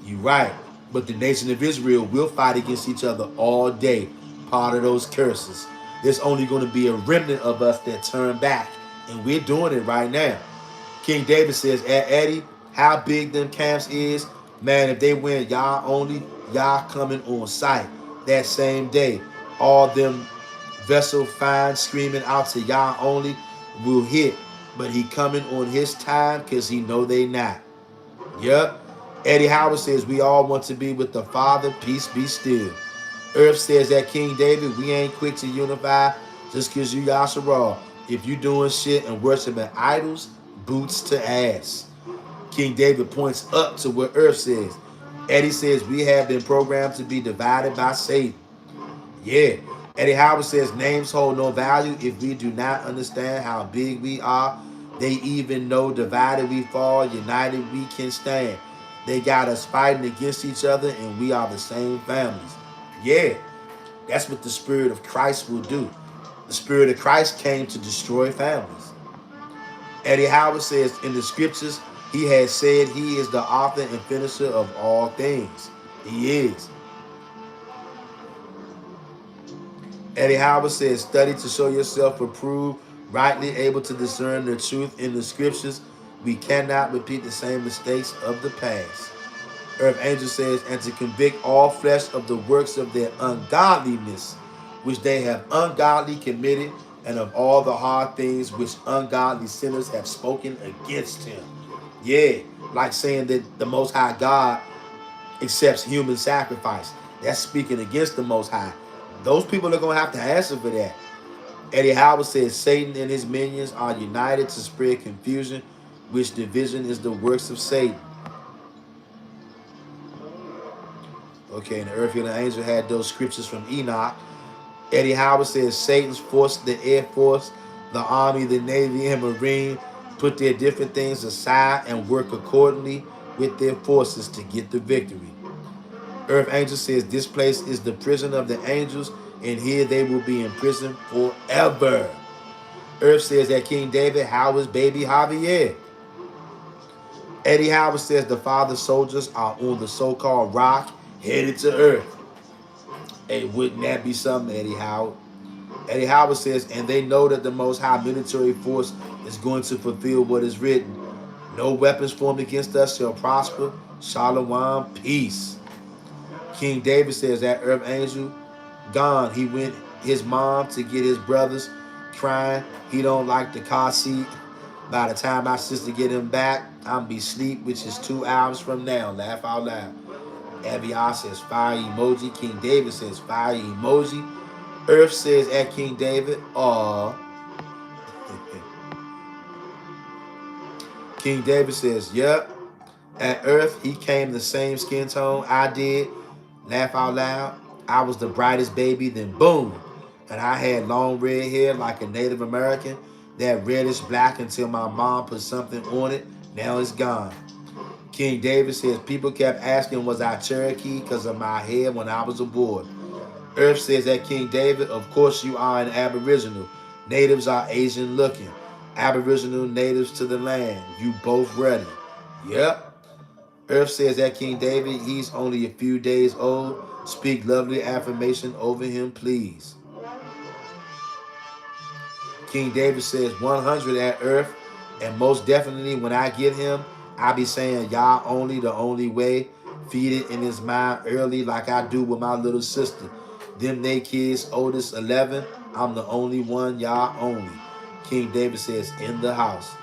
You're right. But the nation of Israel will fight against each other all day. Part of those curses. There's only going to be a remnant of us that turn back. And we're doing it right now. King David says, Eddie, how big them camps is? Man, if they win YAH only, YAH coming on sight that same day. All them vessel fine screaming out to YAH only will hit. But he coming on his time because he know they not. Yep. Eddie Howard says, we all want to be with the Father. Peace be still. Earth says that King David, we ain't quick to unify just because you YAHAWAH. If you doing shit and worshiping idols, boots to ass. King David points up to what Earth says. Eddie says, we have been programmed to be divided by Satan. Yeah. Eddie Howard says, names hold no value if we do not understand how big we are. They even know divided we fall, united we can stand. They got us fighting against each other and we are the same families. Yeah. That's what the Spirit of Christ will do. The Spirit of Christ came to destroy families. Eddie Howard says in the scriptures, he has said he is the author and finisher of all things. He is. Eddie Howard says, study to show yourself approved, rightly able to discern the truth in the scriptures. We cannot repeat the same mistakes of the past. Earth Angel says, and to convict all flesh of the works of their ungodliness, which they have ungodly committed, and of all the hard things which ungodly sinners have spoken against him. Yeah, like saying that the Most High God accepts human sacrifice. That's speaking against the Most High. Those people are going to have to answer for that. Eddie Howard says, Satan and his minions are united to spread confusion, which division is the works of Satan. Okay, and the earth and the angel had those scriptures from Enoch. Eddie Howard says, Satan's force, the Air Force, the Army, the Navy, and Marine put their different things aside and work accordingly with their forces to get the victory. Earth Angel says, this place is the prison of the angels, and here they will be in prison forever. Earth says that King David, Howard's baby Javier. Eddie Howard says the father's soldiers are on the so-called rock headed to earth. Hey, wouldn't that be something, Eddie Howard? Eddie Howard says, and they know that the Most High military force is going to fulfill what is written. No weapons formed against us shall prosper. Shalom, peace. King David says that Earth Angel gone. He went his mom to get his brothers, crying. He don't like the car seat. By the time my sister get him back, I'm be asleep, which is 2 hours from now. Laugh out loud. YAHAWAH says fire emoji. King David says fire emoji. Earth says at King David, aw. King David says, yep. At Earth, he came the same skin tone I did. Laugh out loud. I was the brightest baby, then boom. And I had long red hair like a Native American. That reddish black until my mom put something on it. Now it's gone. King David says, people kept asking, was I Cherokee because of my hair when I was a boy? Earth says that King David, of course you are an Aboriginal. Natives are Asian looking. Aboriginal natives to the land. You both ready. Yep. Earth says that King David, he's only a few days old. Speak lovely affirmation over him, please. King David says 100 at Earth. And most definitely when I get him, I be saying YAH only, the only way. Feed it in his mind early like I do with my little sister. Them they kids, oldest 11. I'm the only one, YAH only. King David says in the house.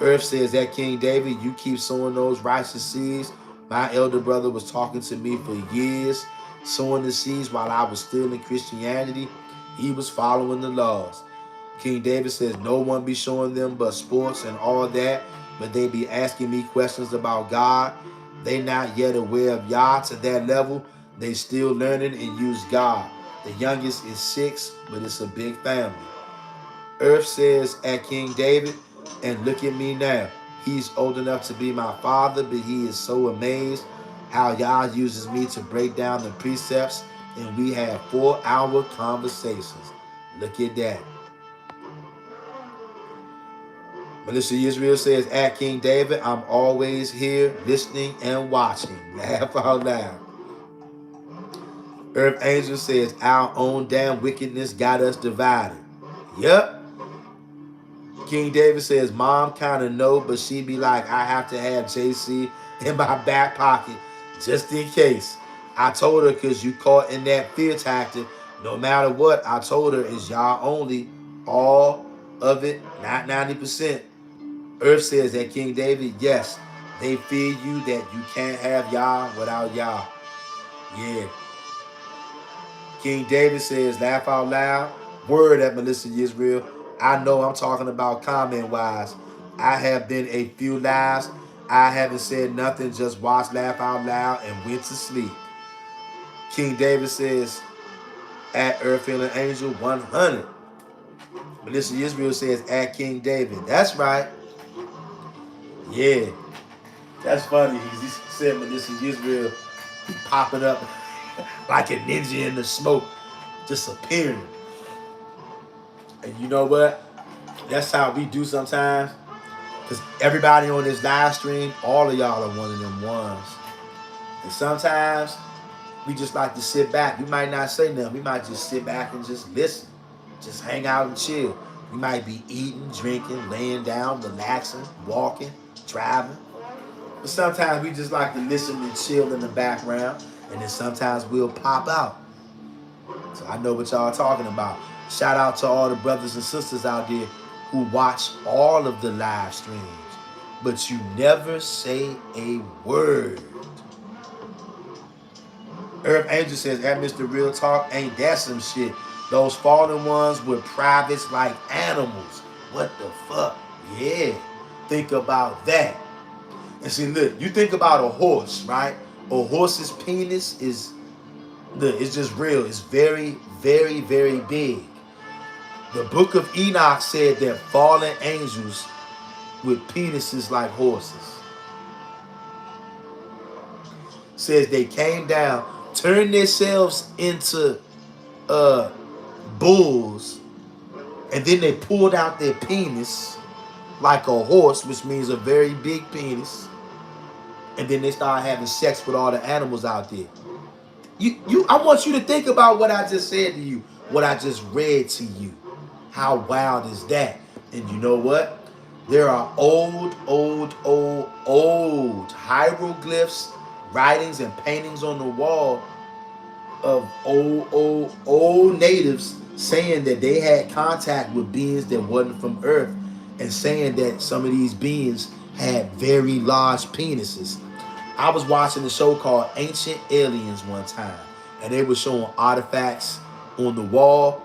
Earth says that King David, you keep sowing those righteous seeds. My elder brother was talking to me for years, sowing the seeds while I was still in Christianity. He was following the laws. King David says no one be showing them but sports and all that, but they be asking me questions about God. They not yet aware of YAH to that level. They still learning and use God. The youngest is 6, but it's a big family. Earth says at King David, and look at me now. He's old enough to be my father, but he is so amazed how YAH uses me to break down the precepts, and we have 4-hour conversations. Look at that. Melissa Israel says, at King David, I'm always here, listening and watching. Laugh out loud. Earth Angel says, our own damn wickedness got us divided. Yep. King David says, mom kind of know, but she be like, I have to have JC in my back pocket just in case. I told her because you caught in that fear tactic. No matter what, I told her is YAH only, all of it, not 90%. Earth says that King David, yes, they fear you that you can't have YAH without YAH. Yeah. King David says, laugh out loud. Word at Melissa Israel. I know I'm talking about comment-wise. I have been a few lives. I haven't said nothing, just watched laugh out loud and went to sleep. King David says, at Earth Healing Angel 100. Melissa Israel says, at King David. That's right. Yeah. That's funny. He said Melissa Israel popping up like a ninja in the smoke, disappearing. And you know what? That's how we do sometimes. Because everybody on this live stream, all of y'all are one of them ones. And sometimes we just like to sit back. We might not say nothing. We might just sit back and just listen. Just hang out and chill. We might be eating, drinking, laying down, relaxing, walking, driving. But sometimes we just like to listen and chill in the background. And then sometimes we'll pop out. So I know what y'all are talking about. Shout out to all the brothers and sisters out there who watch all of the live streams, but you never say a word. Earth Angel says, at Mr. Real Talk, ain't that some shit? Those fallen ones were privates like animals. What the fuck? Yeah. Think about that. And see, look, you think about a horse, right? A horse's penis is, look, it's just real. It's very, very, very big. The book of Enoch said that fallen angels with penises like horses. Says they came down, turned themselves into bulls, and then they pulled out their penis like a horse, which means a very big penis, and then they started having sex with all the animals out there. I want you to think about what I just said to you, what I just read to you. How wild is that? And you know what? There are old hieroglyphs, writings, and paintings on the wall of old natives saying that they had contact with beings that wasn't from Earth, and saying that some of these beings had very large penises. I was watching a show called Ancient Aliens one time, and they were showing artifacts on the wall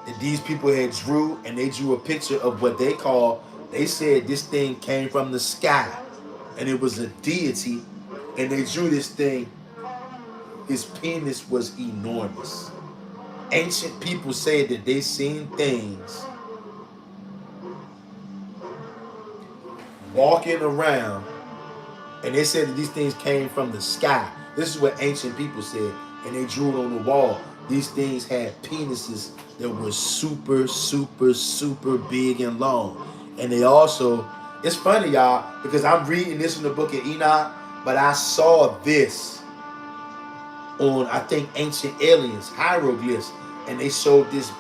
that these people had drew, and they drew a picture of what they said this thing came from the sky, and it was a deity, and they drew this thing. His penis was enormous. Ancient people say that they seen things walking around, and they said that these things came from the sky. This is what ancient people said, and they drew it on the wall. These things had penises that were super, super, super big and long. And they also, it's funny, y'all, because I'm reading this in the book of Enoch, but I saw this on, I think, Ancient Aliens, hieroglyphs, and they showed this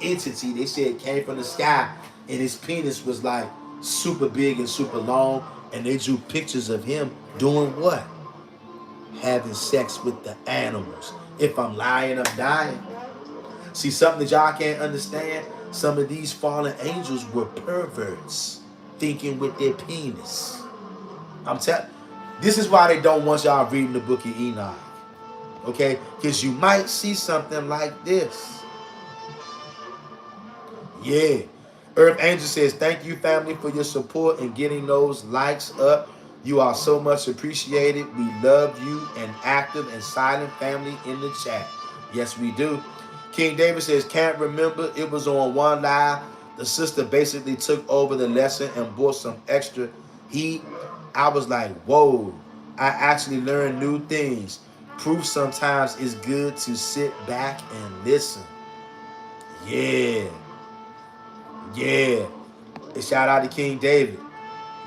entity. They said it came from the sky, and his penis was like super big and super long, and they drew pictures of him doing what? Having sex with the animals. If I'm lying, I'm dying. See, something that y'all can't understand, some of these fallen angels were perverts, thinking with their penis. I'm telling, this is why they don't want y'all reading the book of Enoch. Okay? Because you might see something like this. Yeah. Earth Angel says, thank you, family, for your support and getting those likes up. You are so much appreciated. We love you and active and silent family in the chat. Yes, we do. King David says, can't remember. It was on one live. The sister basically took over the lesson and brought some extra heat. I was like, whoa. I actually learned new things. Proof sometimes is good to sit back and listen. Yeah. Yeah. And shout out to King David.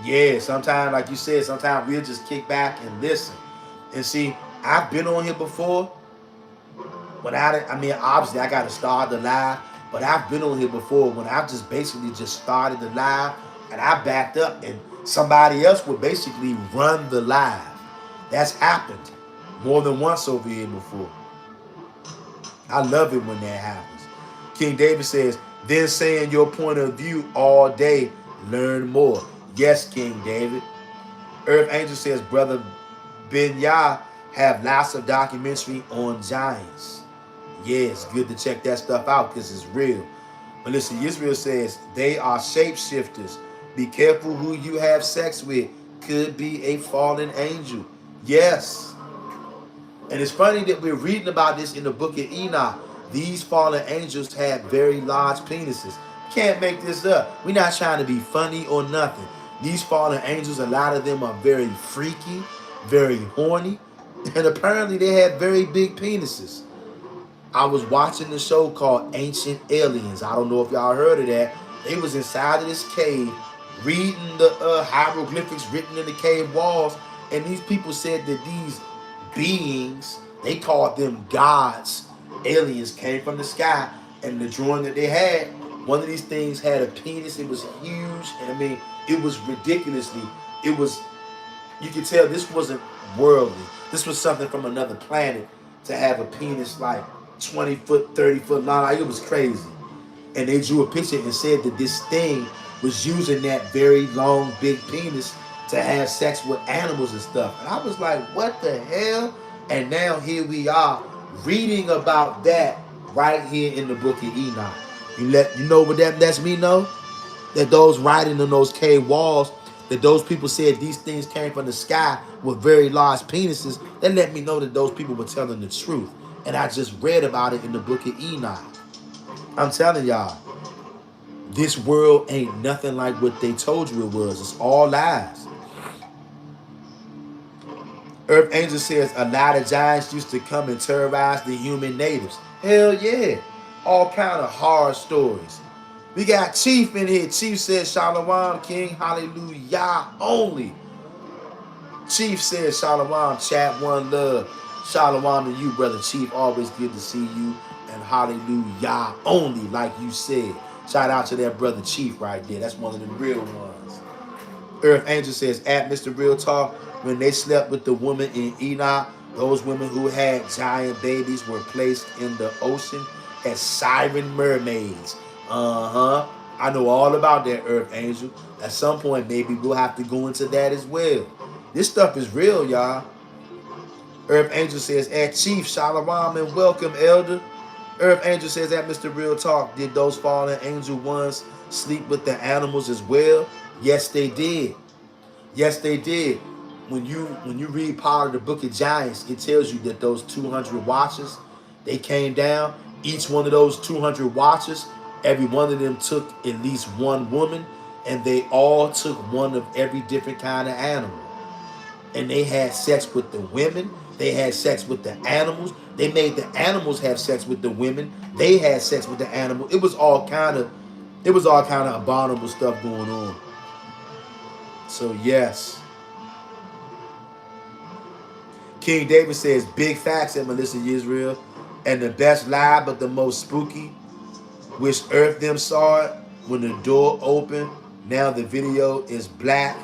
Yeah, sometimes, like you said, sometimes we'll just kick back and listen. And see, I've been on here before. Obviously I got to start the live, but I've been on here before when I've just basically just started the live and I backed up and somebody else would basically run the live. That's happened more than once over here before. I love it when that happens. King David says, then saying your point of view all day, learn more. Yes, King David. Earth Angel says, Brother Ben Yah have lots of documentary on giants. Yeah, it's good to check that stuff out because it's real. Melissa Israel says, they are shapeshifters. Be careful who you have sex with. Could be a fallen angel. Yes. And it's funny that we're reading about this in the book of Enoch. These fallen angels had very large penises. Can't make this up. We're not trying to be funny or nothing. These fallen angels, a lot of them are very freaky, very horny, and apparently they had very big penises. I was watching the show called Ancient Aliens. I don't know if y'all heard of that. They was inside of this cave reading the hieroglyphics written in the cave walls, and these people said that these beings, they called them gods, aliens, came from the sky, and the drawing that they had, one of these things had a penis. It was huge, and it was ridiculously, you could tell this wasn't worldly. This was something from another planet to have a penis like 20 foot, 30 foot long. Like, it was crazy. And they drew a picture and said that this thing was using that very long, big penis to have sex with animals and stuff. And I was like, what the hell? And now here we are reading about that right here in the book of Enoch. You know what that lets me know? That those writing on those cave walls, that those people said these things came from the sky with very large penises, that let me know that those people were telling the truth. And I just read about it in the book of Enoch. I'm telling y'all, this world ain't nothing like what they told you it was. It's all lies. Earth Angel says a lot of giants used to come and terrorize the human natives. Hell yeah. All kind of horror stories. We got Chief in here. Chief says, Shalom, King, hallelujah only. Chief says, Shalom, chat, one love. Shalom to you, Brother Chief. Always good to see you. And hallelujah only, like you said. Shout out to that Brother Chief right there. That's one of the real ones. Earth Angel says, at Mr. Real Talk, when they slept with the woman in Enoch, those women who had giant babies were placed in the ocean as siren mermaids. I know all about that, Earth Angel. At some point, maybe we'll have to go into that as well. This stuff is real, y'all. Earth Angel says, at Chief, Shalom and welcome, Elder. Earth Angel says, at Mr. Real Talk, did those fallen angel ones sleep with the animals as well? Yes, they did. Yes, they did. When you read part of the Book of Giants, it tells you that those 200 watchers, they came down. Each one of those 200 watchers, every one of them took at least one woman, and they all took one of every different kind of animal. And they had sex with the women. They had sex with the animals. They made the animals have sex with the women. They had sex with the animal. It was all kind of abominable stuff going on. So yes. King David says, big facts at Melissa Israel. And the best lie, but the most spooky, which earth them saw it when the door opened. Now the video is black.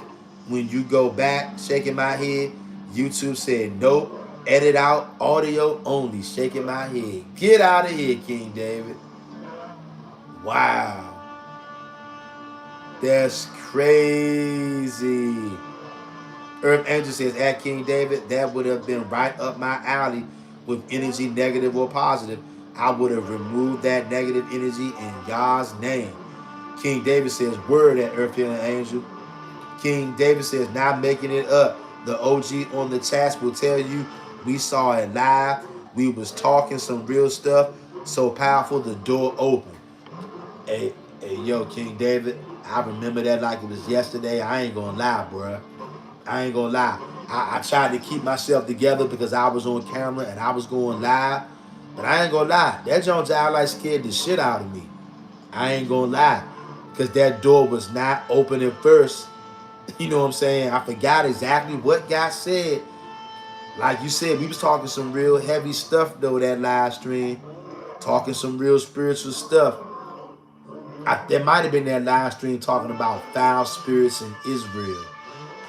When you go back, shaking my head. YouTube said, nope. Edit out, audio only, shaking my head. Get out of here, King David. Wow. That's crazy. Earth Angel says, at King David, that would have been right up my alley with energy, negative or positive. I would have removed that negative energy in God's name. King David says, word at Earth Healing Angel. King David says, not making it up. The OG on the chats will tell you we saw it live. We was talking some real stuff. So powerful, the door opened. Hey, yo, King David, I remember that like it was yesterday. I ain't gonna lie, bruh. I ain't gonna lie. I tried to keep myself together because I was on camera and I was going live. But I ain't gonna lie. That Jones out like scared the shit out of me. I ain't gonna lie. Because that door was not open at first. You know what I'm saying? I forgot exactly what God said. Like you said, we was talking some real heavy stuff though, that live stream. Talking some real spiritual stuff. There might have been that live stream talking about foul spirits in Israel.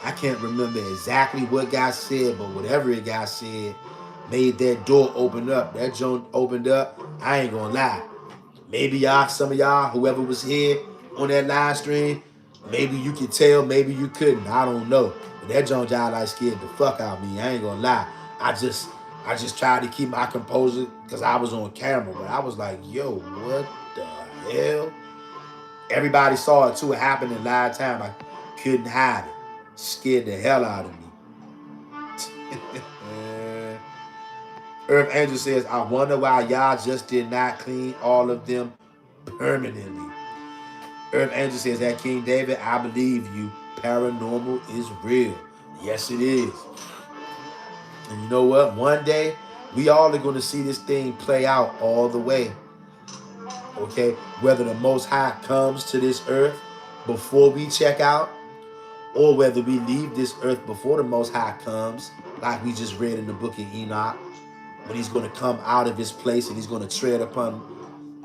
I can't remember exactly what God said, but whatever it God said made that door open up. That joint opened up. I ain't gonna lie. Maybe y'all, some of y'all, whoever was here on that live stream, maybe you could tell, maybe you couldn't. I don't know. But that joint y'all like scared the fuck out of me. I ain't gonna lie. I just tried to keep my composure because I was on camera, but I was like, yo, what the hell? Everybody saw it too. It happened in live time. I couldn't hide it. Scared the hell out of me. Earth Angel says, I wonder why y'all just did not clean all of them permanently. Earth Angel says that King David, I believe you. Paranormal is real. Yes, it is. And you know what? One day, we all are going to see this thing play out all the way. Okay? Whether the Most High comes to this earth before we check out, or whether we leave this earth before the Most High comes, like we just read in the book of Enoch, when he's going to come out of his place and he's going to tread upon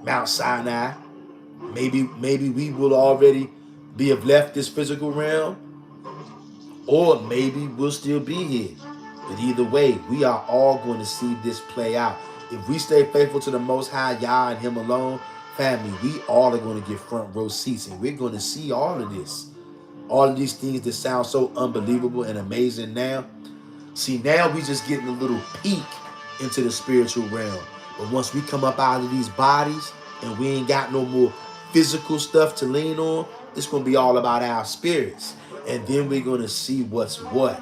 Mount Sinai. Maybe we will already have left this physical realm, or maybe we'll still be here. But either way, we are all going to see this play out. If we stay faithful to the Most High, Yah, and Him alone, family, we all are going to get front row seats, and we're going to see all of this. All of these things that sound so unbelievable and amazing now. See, now we just getting a little peek into the spiritual realm. But once we come up out of these bodies and we ain't got no more physical stuff to lean on, it's going to be all about our spirits. And then we're going to see what's what.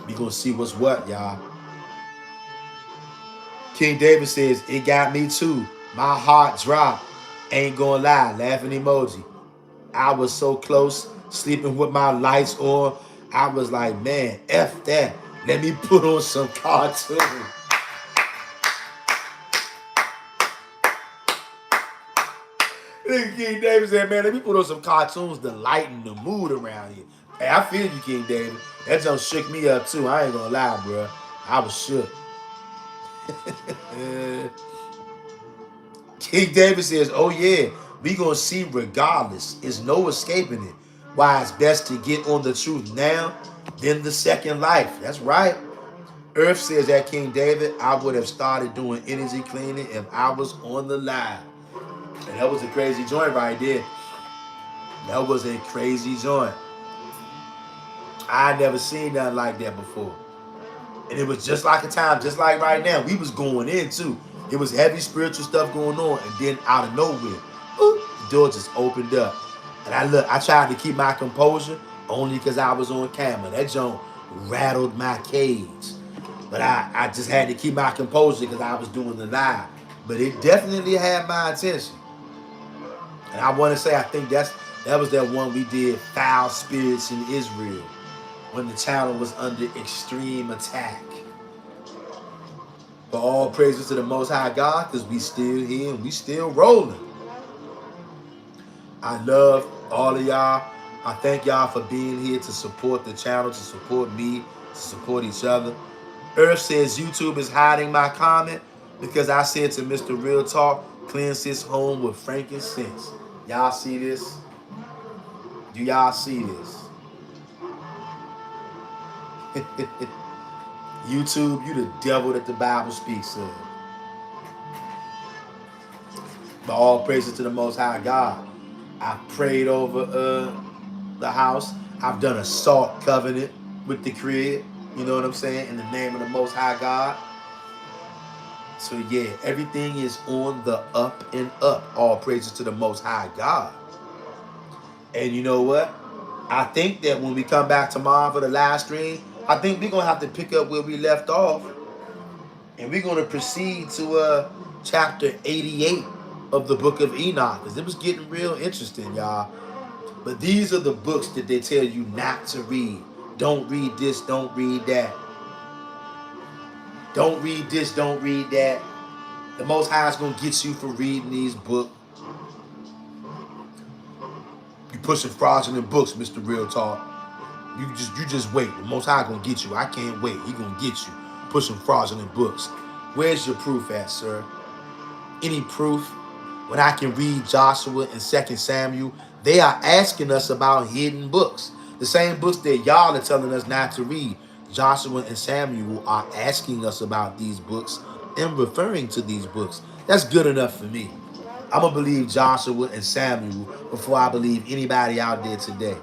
We're going to see what's what, y'all. King David says, it got me too. My heart dropped. Ain't going to lie. Laughing emoji. I was so close, sleeping with my lights on. I was like, man, F that. Let me put on some cartoons. King David said, man, let me put on some cartoons to lighten the mood around here. Hey, I feel you, King David. That just shook me up too. I ain't gonna lie, bro. I was shook. King David says, oh yeah, we gonna see regardless. There's no escaping it. Why it's best to get on the truth now than the second life. That's right. Earth says that King David, I would have started doing energy cleaning if I was on the live. And that was a crazy joint right there. That was a crazy joint. I never seen nothing like that before. And it was just like a time, just like right now. We was going in too. It was heavy spiritual stuff going on. And then out of nowhere, boop, the door just opened up. And I tried to keep my composure only because I was on camera. That joint rattled my cage. But I just had to keep my composure because I was doing the live. But it definitely had my attention. And I want to say, I think that was that one we did, Foul Spirits in Israel, when the channel was under extreme attack. But all praises to the Most High God, because we still here and we still rolling. I love all of y'all. I thank y'all for being here to support the channel, to support me, to support each other. Earth says YouTube is hiding my comment because I said to Mr. Real Talk, cleanse his home with frankincense. Y'all see this? Do y'all see this? YouTube, you the devil that the Bible speaks of. But all praises to the Most High God. I prayed over the house. I've done a salt covenant with the crib. You know what I'm saying? In the name of the Most High God. So yeah, everything is on the up and up. All praises to the Most High God. And you know what? I think that when we come back tomorrow for the live stream, I think we're going to have to pick up where we left off. And we're going to proceed to chapter 88 of the book of Enoch. Because it was getting real interesting, y'all. But these are the books that they tell you not to read. Don't read this, don't read that. Don't read this, don't read that. The Most High is going to get you for reading these books. You pushing fraudulent books, Mr. Real Talk. You just wait. The Most High gonna get you. I can't wait. He gonna get you. Pushing fraudulent books. Where's your proof at, sir? Any proof? When I can read Joshua and 2 Samuel, they are asking us about hidden books. The same books that y'all are telling us not to read. Joshua and Samuel are asking us about these books and referring to these books. That's good enough for me. I'm gonna believe Joshua and Samuel before I believe anybody out there today.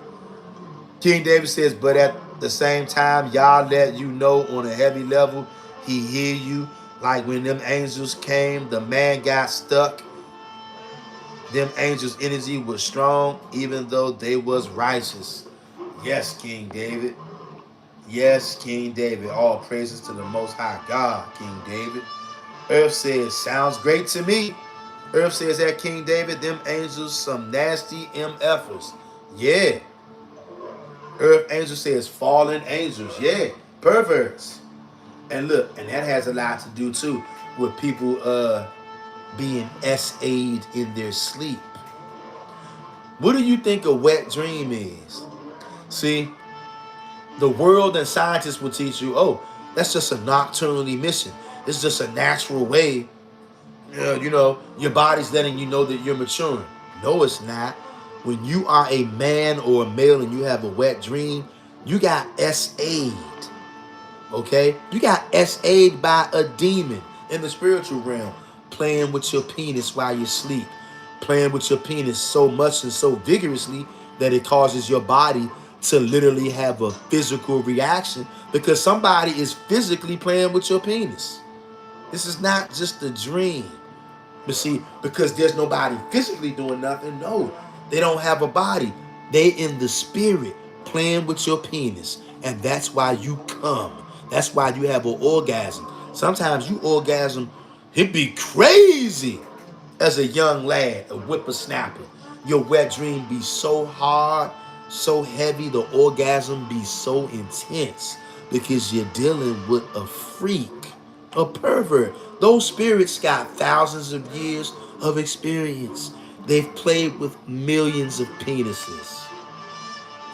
King David says, but at the same time, y'all let you know on a heavy level, he hear you. Like when them angels came, the man got stuck. Them angels' energy was strong, even though they was righteous. Yes, King David. Yes, King David. All praises to the Most High God, King David. Earth says, sounds great to me. Earth says that King David, them angels, some nasty MFers. Yeah. Earth angel says fallen angels. Yeah, perverts. And look, and that has a lot to do too with people being SA'd in their sleep. What do you think a wet dream is? See, the world and scientists will teach you, oh, that's just a nocturnal emission. It's just a natural way. You know, your body's letting you know that you're maturing. No, it's not. When you are a man or a male and you have a wet dream, you got SA'd. Okay? You got SA'd by a demon in the spiritual realm, playing with your penis while you sleep. Playing with your penis so much and so vigorously that it causes your body to literally have a physical reaction because somebody is physically playing with your penis. This is not just a dream. But see, because there's nobody physically doing nothing, no. They don't have a body. They in the spirit playing with your penis. And that's why you come. That's why you have an orgasm. Sometimes you orgasm, it be crazy. As a young lad, a whippersnapper, your wet dream be so hard, so heavy, the orgasm be so intense because you're dealing with a freak, a pervert. Those spirits got thousands of years of experience. They've played with millions of penises.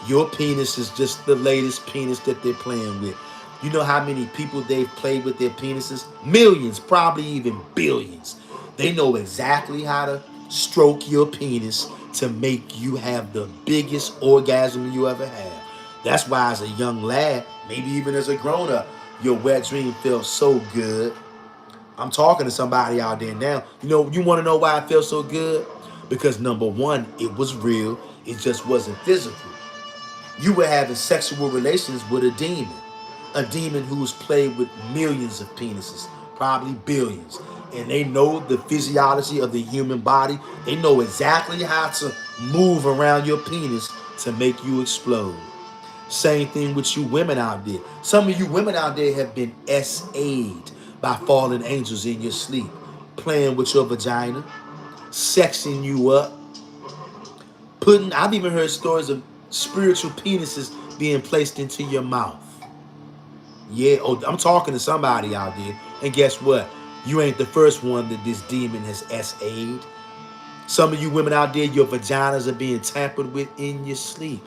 Your penis is just the latest penis that they're playing with. You know how many people they've played with their penises? Millions, probably even billions. They know exactly how to stroke your penis to make you have the biggest orgasm you ever had. That's why as a young lad, maybe even as a grown-up, your wet dream felt so good. I'm talking to somebody out there now. You know, you want to know why it felt so good? Because number one, it was real. It just wasn't physical. You were having sexual relations with a demon. A demon who's played with millions of penises, probably billions. And they know the physiology of the human body. They know exactly how to move around your penis to make you explode. Same thing with you women out there. Some of you women out there have been SA'd by fallen angels in your sleep, playing with your vagina, sexing you up, I've even heard stories of spiritual penises being placed into your mouth. Yeah, oh, I'm talking to somebody out there. And guess what? You ain't the first one that this demon has SA'd. Some of you women out there, your vaginas are being tampered with in your sleep.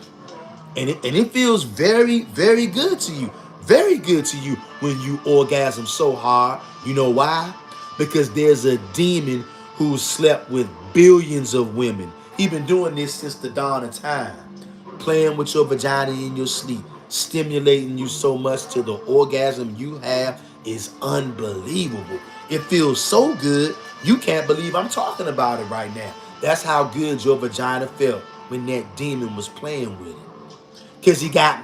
And it feels very, very good to you. Very good to you when you orgasm so hard. You know why? Because there's a demon who slept with billions of women. He been doing this since the dawn of time. Playing with your vagina in your sleep, stimulating you so much till the orgasm you have is unbelievable. It feels so good, you can't believe I'm talking about it right now. That's how good your vagina felt when that demon was playing with it. Because he got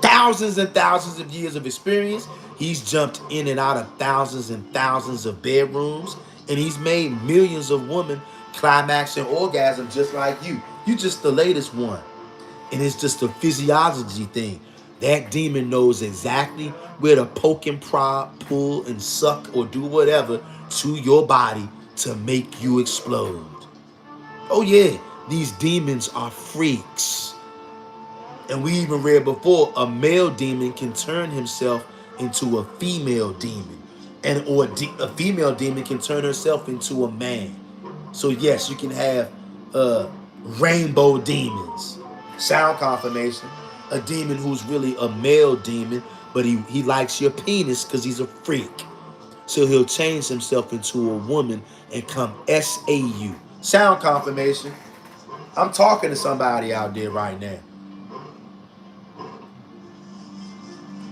thousands and thousands of years of experience. He's jumped in and out of thousands and thousands of bedrooms. And he's made millions of women climax and orgasm just like you. You just the latest one. And it's just a physiology thing. That demon knows exactly where to poke and prod, pull and suck or do whatever to your body to make you explode. Oh yeah, these demons are freaks. And we even read before, a male demon can turn himself into a female demon. Or a female demon can turn herself into a man. So yes, you can have rainbow demons. Sound confirmation. A demon who's really a male demon, but he likes your penis because he's a freak. So he'll change himself into a woman and come SAU. Sound confirmation. I'm talking to somebody out there right now.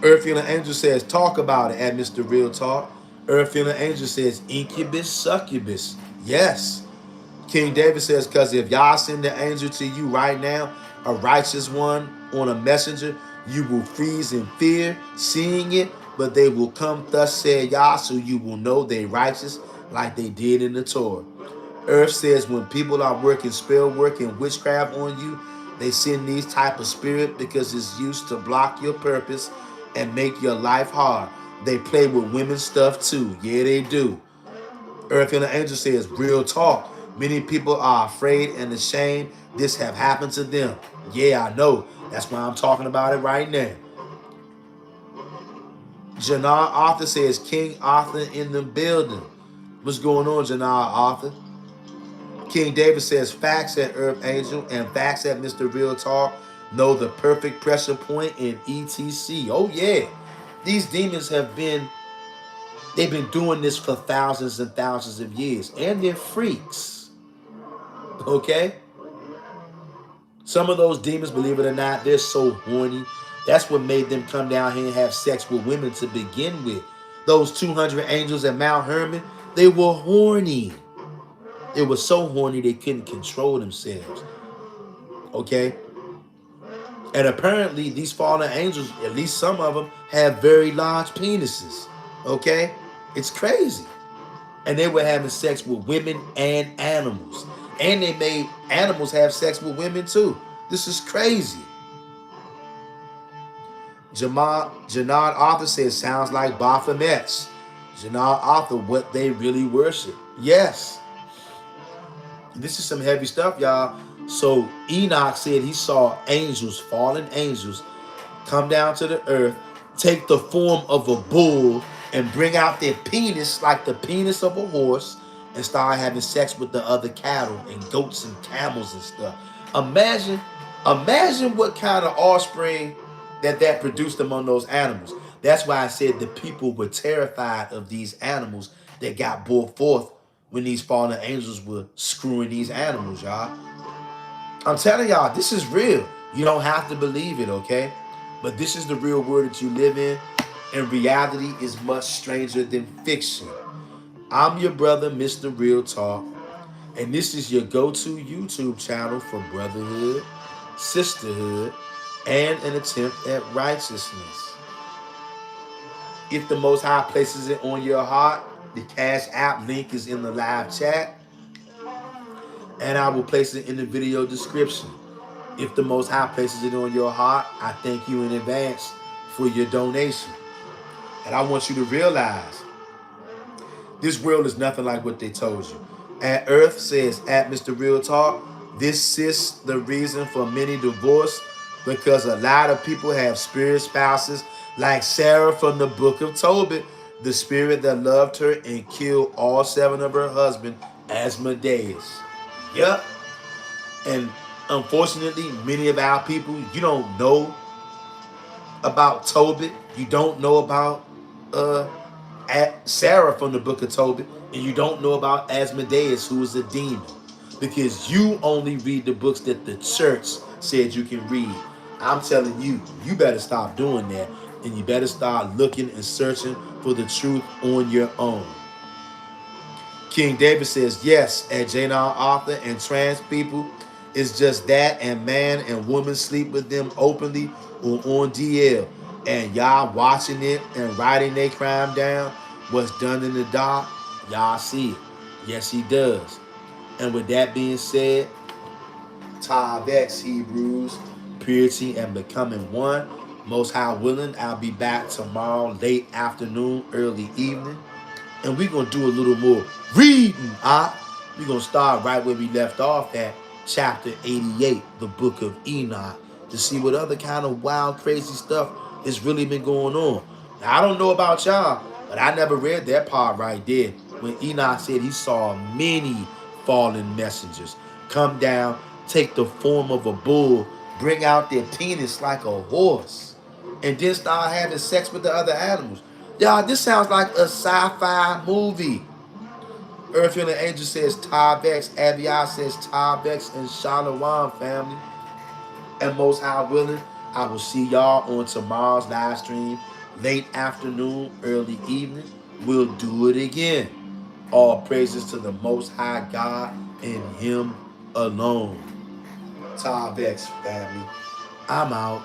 Earth Healing Angel says, talk about it at Mr. Real Talk. Earth Healing Angel says, incubus, succubus. Yes. King David says, because if y'all send the angel to you right now, a righteous one on a messenger, you will freeze in fear, seeing it, but they will come, thus said Yah, so you will know they righteous like they did in the Torah. Earth says when people are working spell work and witchcraft on you, they send these type of spirit because it's used to block your purpose and make your life hard. They play with women's stuff too. Yeah, they do. Earth and the Angel says, real talk. Many people are afraid and ashamed this have happened to them. Yeah, I know. That's why I'm talking about it right now. Jannar Arthur says, King Arthur in the building. What's going on, Jannar Arthur? King David says, facts at Earth Angel and facts at Mr. Real Talk. Know the perfect pressure point in ETC. Oh, yeah. These demons they've been doing this for thousands and thousands of years. And they're freaks. Okay? Some of those demons, believe it or not, they're so horny. That's what made them come down here and have sex with women to begin with. Those 200 angels at Mount Hermon, they were horny. They were so horny they couldn't control themselves. Okay? And apparently these fallen angels, at least some of them, have very large penises. Okay? It's crazy. And they were having sex with women and animals. And they made animals have sex with women too. This is crazy. Janard Arthur says, sounds like Baphomets. Janard Arthur, what they really worship. Yes. This is some heavy stuff, y'all. So Enoch said he saw angels, fallen angels, come down to the earth, take the form of a bull, and bring out their penis like the penis of a horse and start having sex with the other cattle and goats and camels and stuff. Imagine what kind of offspring that produced among those animals. That's why I said the people were terrified of these animals that got brought forth when these fallen angels were screwing these animals, y'all. I'm telling y'all, this is real. You don't have to believe it, okay? But this is the real world that you live in, and reality is much stranger than fiction. I'm your brother, Mr. Real Talk, and this is your go-to YouTube channel for brotherhood, sisterhood, and an attempt at righteousness. If the Most High places it on your heart, the Cash App link is in the live chat, and I will place it in the video description. If the Most High places it on your heart, I thank you in advance for your donation. And I want you to realize this world is nothing like what they told you. At Earth says, at Mr. Real Talk, this is the reason for many divorce, because a lot of people have spirit spouses like Sarah from the book of Tobit, the spirit that loved her and killed all 7 of her husbands, Asmodeus. Yep. And unfortunately, many of our people, you don't know about Tobit. You don't know about Sarah from the book of Tobit, and you don't know about Asmodeus, who is a demon, because you only read the books that the church said you can read. I'm telling you, you better stop doing that, and you better start looking and searching for the truth on your own. King David says, yes, at Jane Arthur and trans people, it's just that, and man and woman sleep with them openly or on DL, and y'all watching it and writing their crime down. What's done in the dark, y'all see it. Yes, he does. And with that being said, Tav X, Hebrews, purity and becoming one. Most High willing, I'll be back tomorrow, late afternoon, early evening. And we're going to do a little more reading. We're going to start right where we left off at chapter 88, the book of Enoch, to see what other kind of wild, crazy stuff has really been going on. Now, I don't know about y'all, but I never read that part right there when Enoch said he saw many fallen messengers come down, take the form of a bull, bring out their penis like a horse, and then start having sex with the other animals. Y'all, this sounds like a sci-fi movie. Earth and the Angel says Tavex. Abiyah says Tavex, and Shalom family. And most high willing, I will see y'all on tomorrow's live stream, late afternoon, early evening. We'll do it again. All praises to the Most High God and Him alone. Tavex family. I'm out.